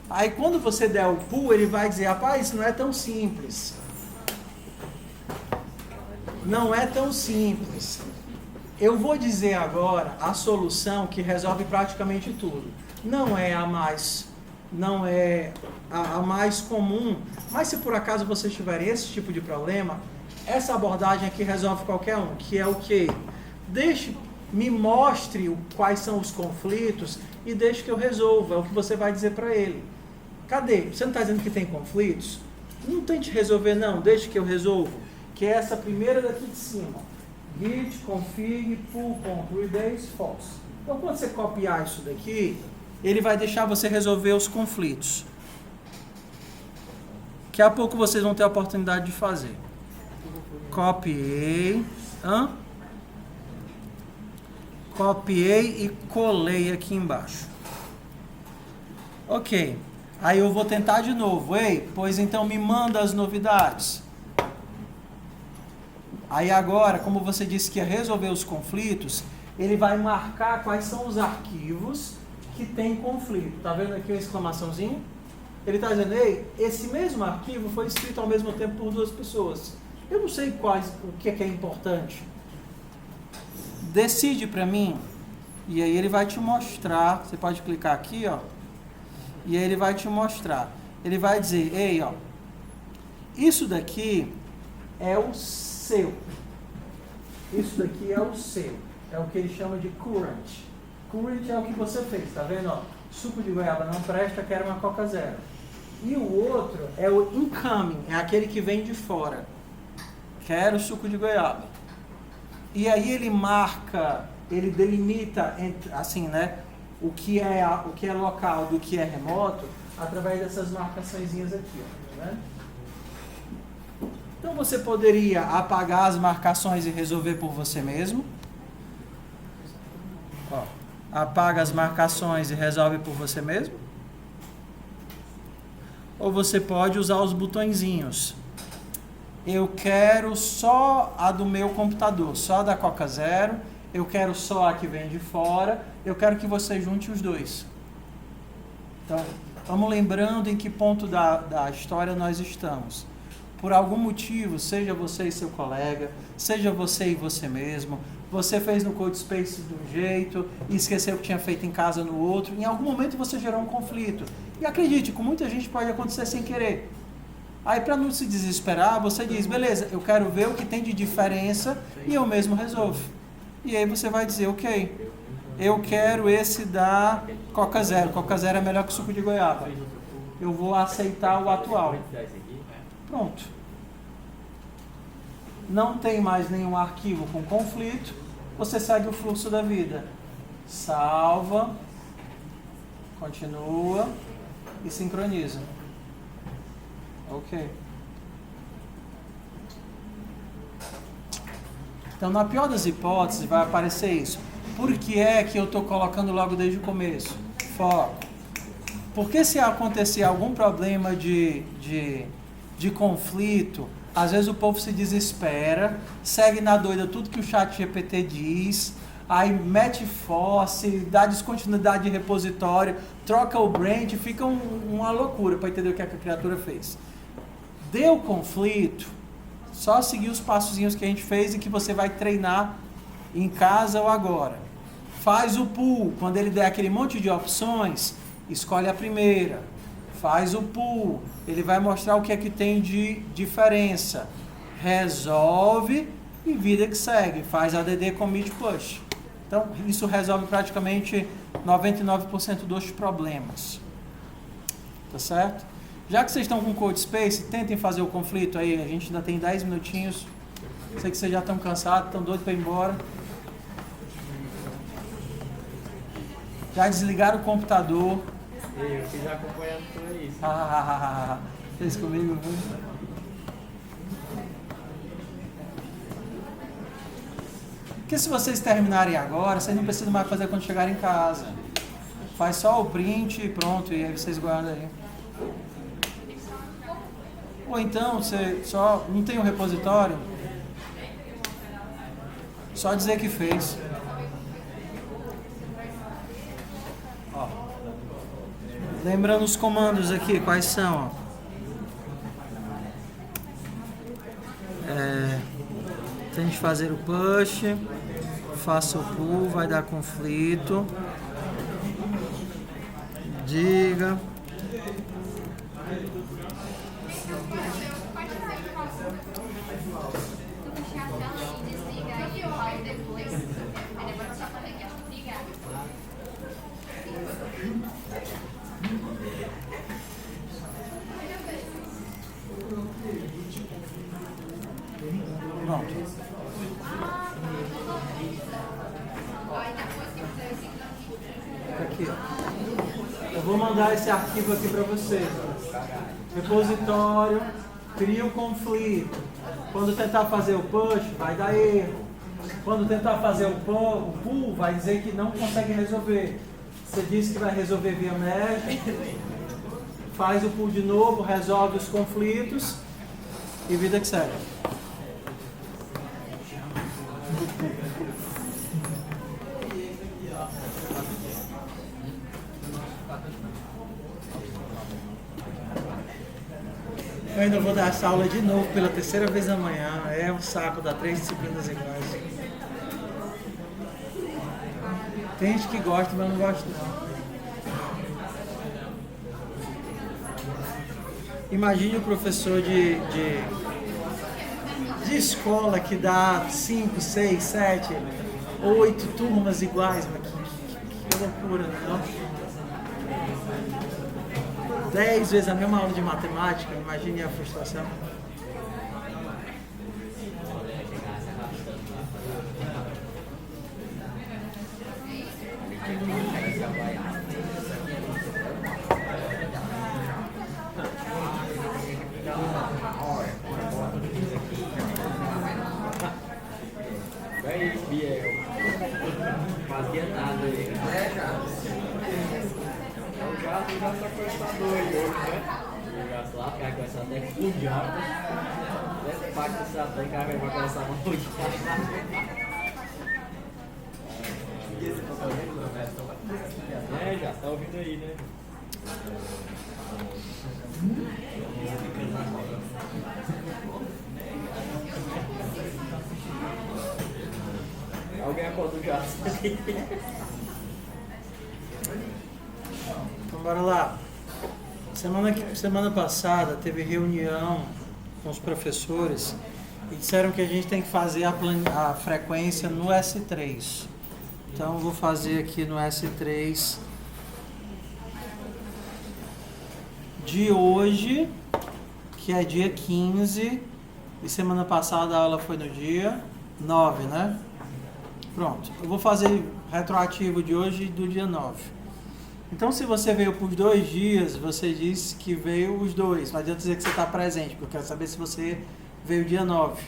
S1: Aí quando você der o pull, ele vai dizer, rapaz, isso não é tão simples. Não é tão simples. Eu vou dizer agora a solução que resolve praticamente tudo. Não é a mais comum, mas se por acaso você tiver esse tipo de problema, essa abordagem aqui resolve qualquer um, que é o quê? Me mostre quais são os conflitos e deixe que eu resolva, é o que você vai dizer para ele. Cadê? Você não está dizendo que tem conflitos? Não tente resolver não, deixe que eu resolvo. Que é essa primeira daqui de cima. Git config pull.rebase false. Então quando você copiar isso daqui, ele vai deixar você resolver os conflitos. Daqui a pouco vocês vão ter a oportunidade de fazer. Copiei. Copiei e colei aqui embaixo. Ok. Aí eu vou tentar de novo. Ei, pois então me manda as novidades. Aí agora, como você disse que ia resolver os conflitos, ele vai marcar quais são os arquivos que tem conflito. Tá vendo aqui uma exclamaçãozinho? Ele está dizendo, ei, esse mesmo arquivo foi escrito ao mesmo tempo por duas pessoas. Eu não sei o que é importante. Decide para mim. E aí ele vai te mostrar. Você pode clicar aqui, ó. E aí ele vai te mostrar. Ele vai dizer, ei, ó. Isso daqui é o seu. Isso daqui é o seu. É o que ele chama de current. Current é o que você fez, tá vendo? Ó, suco de goiaba não presta, quero uma Coca Zero. E o outro é o incoming, é aquele que vem de fora. Quero suco de goiaba. E aí ele marca, ele delimita assim, né, o que é local do que é remoto através dessas marcaçõezinhas aqui, ó, tá vendo? Então você poderia apagar as marcações e resolver por você mesmo. Ó, apaga as marcações e resolve por você mesmo. Ou você pode usar os botõezinhos. Eu quero só a do meu computador, só a da Coca Zero. Eu quero só a que vem de fora. Eu quero que você junte os dois. Então, vamos lembrando em que ponto da história nós estamos. Por algum motivo, seja você e seu colega, seja você e você mesmo, você fez no CodeSpace de um jeito e esqueceu que tinha feito em casa no outro, em algum momento você gerou um conflito. E acredite, com muita gente pode acontecer sem querer. Aí para não se desesperar, você diz, beleza, eu quero ver o que tem de diferença e eu mesmo resolvo. E aí você vai dizer, ok, eu quero esse da Coca Zero. Coca Zero é melhor que suco de goiaba. Eu vou aceitar o atual. Pronto. Não tem mais nenhum arquivo com conflito. Você segue o fluxo da vida. Salva. Continua. E sincroniza. Ok. Então, na pior das hipóteses, vai aparecer isso. Por que é que eu estou colocando logo desde o começo? Foco. Porque se acontecer algum problema de conflito, às vezes o povo se desespera, segue na doida tudo que o chat GPT diz, aí mete force, dá descontinuidade de repositório, troca o branch, fica uma loucura para entender o que a criatura fez. Deu conflito, só seguir os passozinhos que a gente fez e que você vai treinar em casa ou agora. Faz o pull, quando ele der aquele monte de opções, escolhe a primeira. Faz o pull, ele vai mostrar o que é que tem de diferença. Resolve e vida que segue. Faz ADD commit push. Então, isso resolve praticamente 99% dos problemas. Tá certo? Já que vocês estão com CodeSpace, tentem fazer o conflito aí. A gente ainda tem 10 minutinhos. Sei que vocês já estão cansados, estão doidos para ir embora. Já desligaram o computador.
S3: Eu fiz acompanhando tudo isso.
S1: Fez comigo, viu? Porque se vocês terminarem agora, vocês não precisam mais fazer quando chegarem em casa. Faz só o print e pronto, e aí vocês guardam aí. Ou então, você só não tem um repositório, só dizer que fez. Ó. Lembrando os comandos aqui, quais são? Tente fazer o push, faça o pull, vai dar conflito. Diga. Pronto. Aqui, ó. Eu vou mandar esse arquivo aqui para vocês. Ó. Repositório, cria o conflito. Quando tentar fazer o push, vai dar erro. Quando tentar fazer o pull, vai dizer que não consegue resolver. Você disse que vai resolver via merge. Faz o pull de novo, resolve os conflitos e vida que segue. Eu ainda vou dar essa aula de novo pela terceira vez amanhã. É um saco dar 3 disciplinas iguais. Tem gente que gosta, mas não gosta não. Imagine o professor de escola que dá 5, 6, 7, 8 turmas iguais. Que loucura, não? 10 vezes a mesma aula de matemática, imagine a frustração.
S3: Vai, Biel. Fazia nada aí. O gato já tá com essa dor hoje, né? O gato lá, ficar com essa até com o diabo. Deve parte dessa até que vai com essa mão hoje. Já tá ouvindo aí, né? Alguém acordou já.
S1: Então bora lá. Semana passada teve reunião com os professores e disseram que a gente tem que fazer a frequência no S3. Então eu vou fazer aqui no S3 de hoje, que é dia 15, e semana passada a aula foi no dia 9, né? Pronto, eu vou fazer retroativo de hoje e do dia 9. Então, se você veio por 2 dias, você diz que veio os 2. Não adianta dizer que você está presente, porque eu quero saber se você veio dia 9.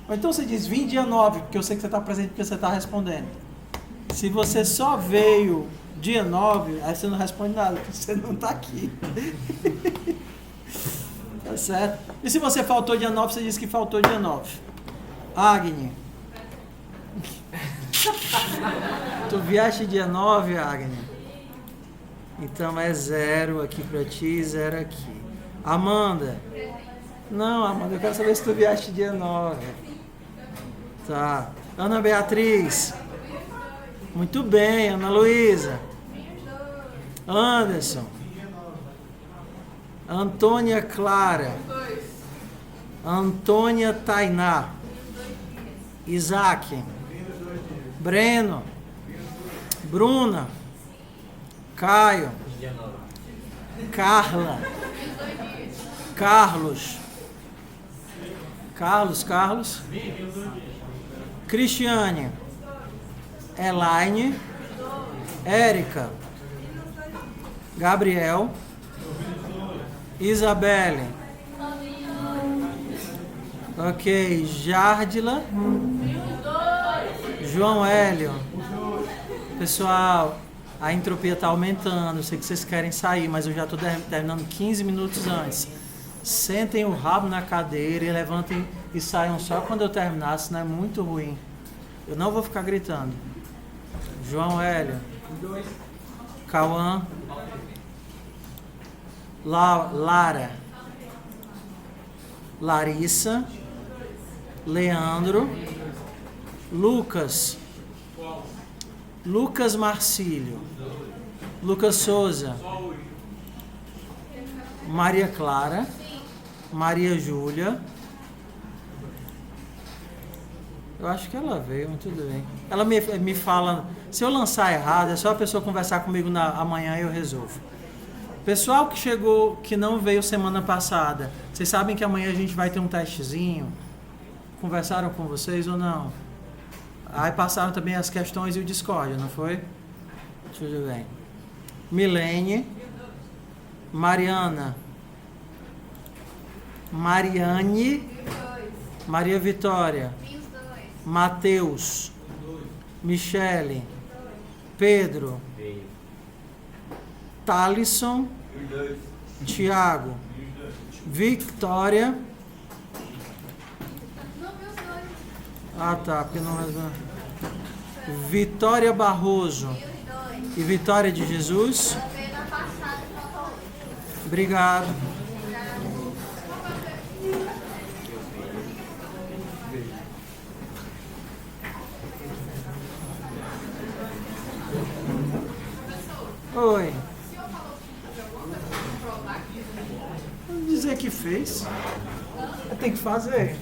S1: Ou então você diz, vim dia 9, porque eu sei que você está presente porque você está respondendo. Se você só veio dia 9, aí você não responde nada, porque você não está aqui. Tá certo? E se você faltou dia 9, você diz que faltou dia 9. Agni. Tu vieste dia 9, Agni? Então é 0 aqui pra ti, 0 aqui. Amanda? Não, Amanda, eu quero saber se tu vieste dia 9. Tá. Ana Beatriz? Muito bem. Ana Luísa? Anderson? Antônia Clara? Antônia Tainá? Isaac? Breno? Bruna? Caio? Carla? Carlos? Cristiane? Elaine? Érica? Gabriel. Isabelle. Ok. Jardila. João Hélio. Pessoal, a entropia está aumentando. Eu sei que vocês querem sair, mas eu já estou terminando 15 minutos antes. Sentem o rabo na cadeira e levantem e saiam só quando eu terminar, senão é muito ruim. Eu não vou ficar gritando. João Hélio. Cauã. Lara. Larissa. Leandro. Lucas. Lucas Marcílio. Lucas Souza. Maria Clara. Maria Júlia. Eu acho que ela veio, mas tudo bem. Ela me fala, se eu lançar errado, é só a pessoa conversar comigo amanhã e eu resolvo. Pessoal que chegou, que não veio semana passada, vocês sabem que amanhã a gente vai ter um testezinho? Conversaram com vocês ou não? Aí passaram também as questões e o Discord, não foi? Tudo bem. Milene. Mariana. Mariane. Maria Vitória. Mateus. Michele. Pedro. Thalisson. Tiago. Victória. Ah, tá, porque não é. Vitória Barroso. E Vitória de Jesus. Obrigado. Oi. Vou dizer que fez. Tem que fazer.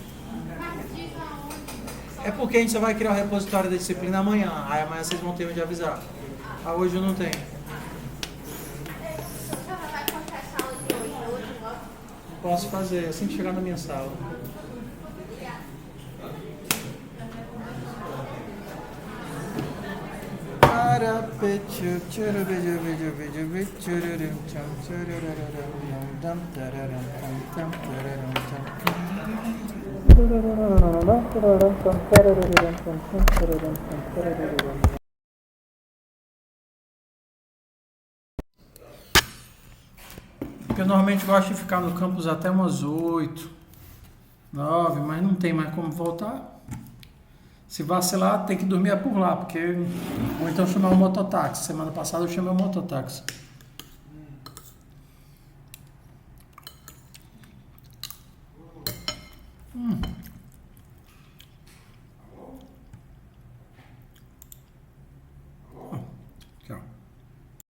S1: É porque a gente só vai criar o repositório da disciplina amanhã. Aí amanhã vocês vão ter onde avisar. Ah, hoje eu não tenho. Posso fazer assim que chegar na minha sala. Eu normalmente gosto de ficar no campus até umas 8, 9, mas não tem mais como voltar. Se vacilar, tem que dormir por lá, porque... Ou então chamar um mototáxi. Semana passada eu chamei um mototáxi.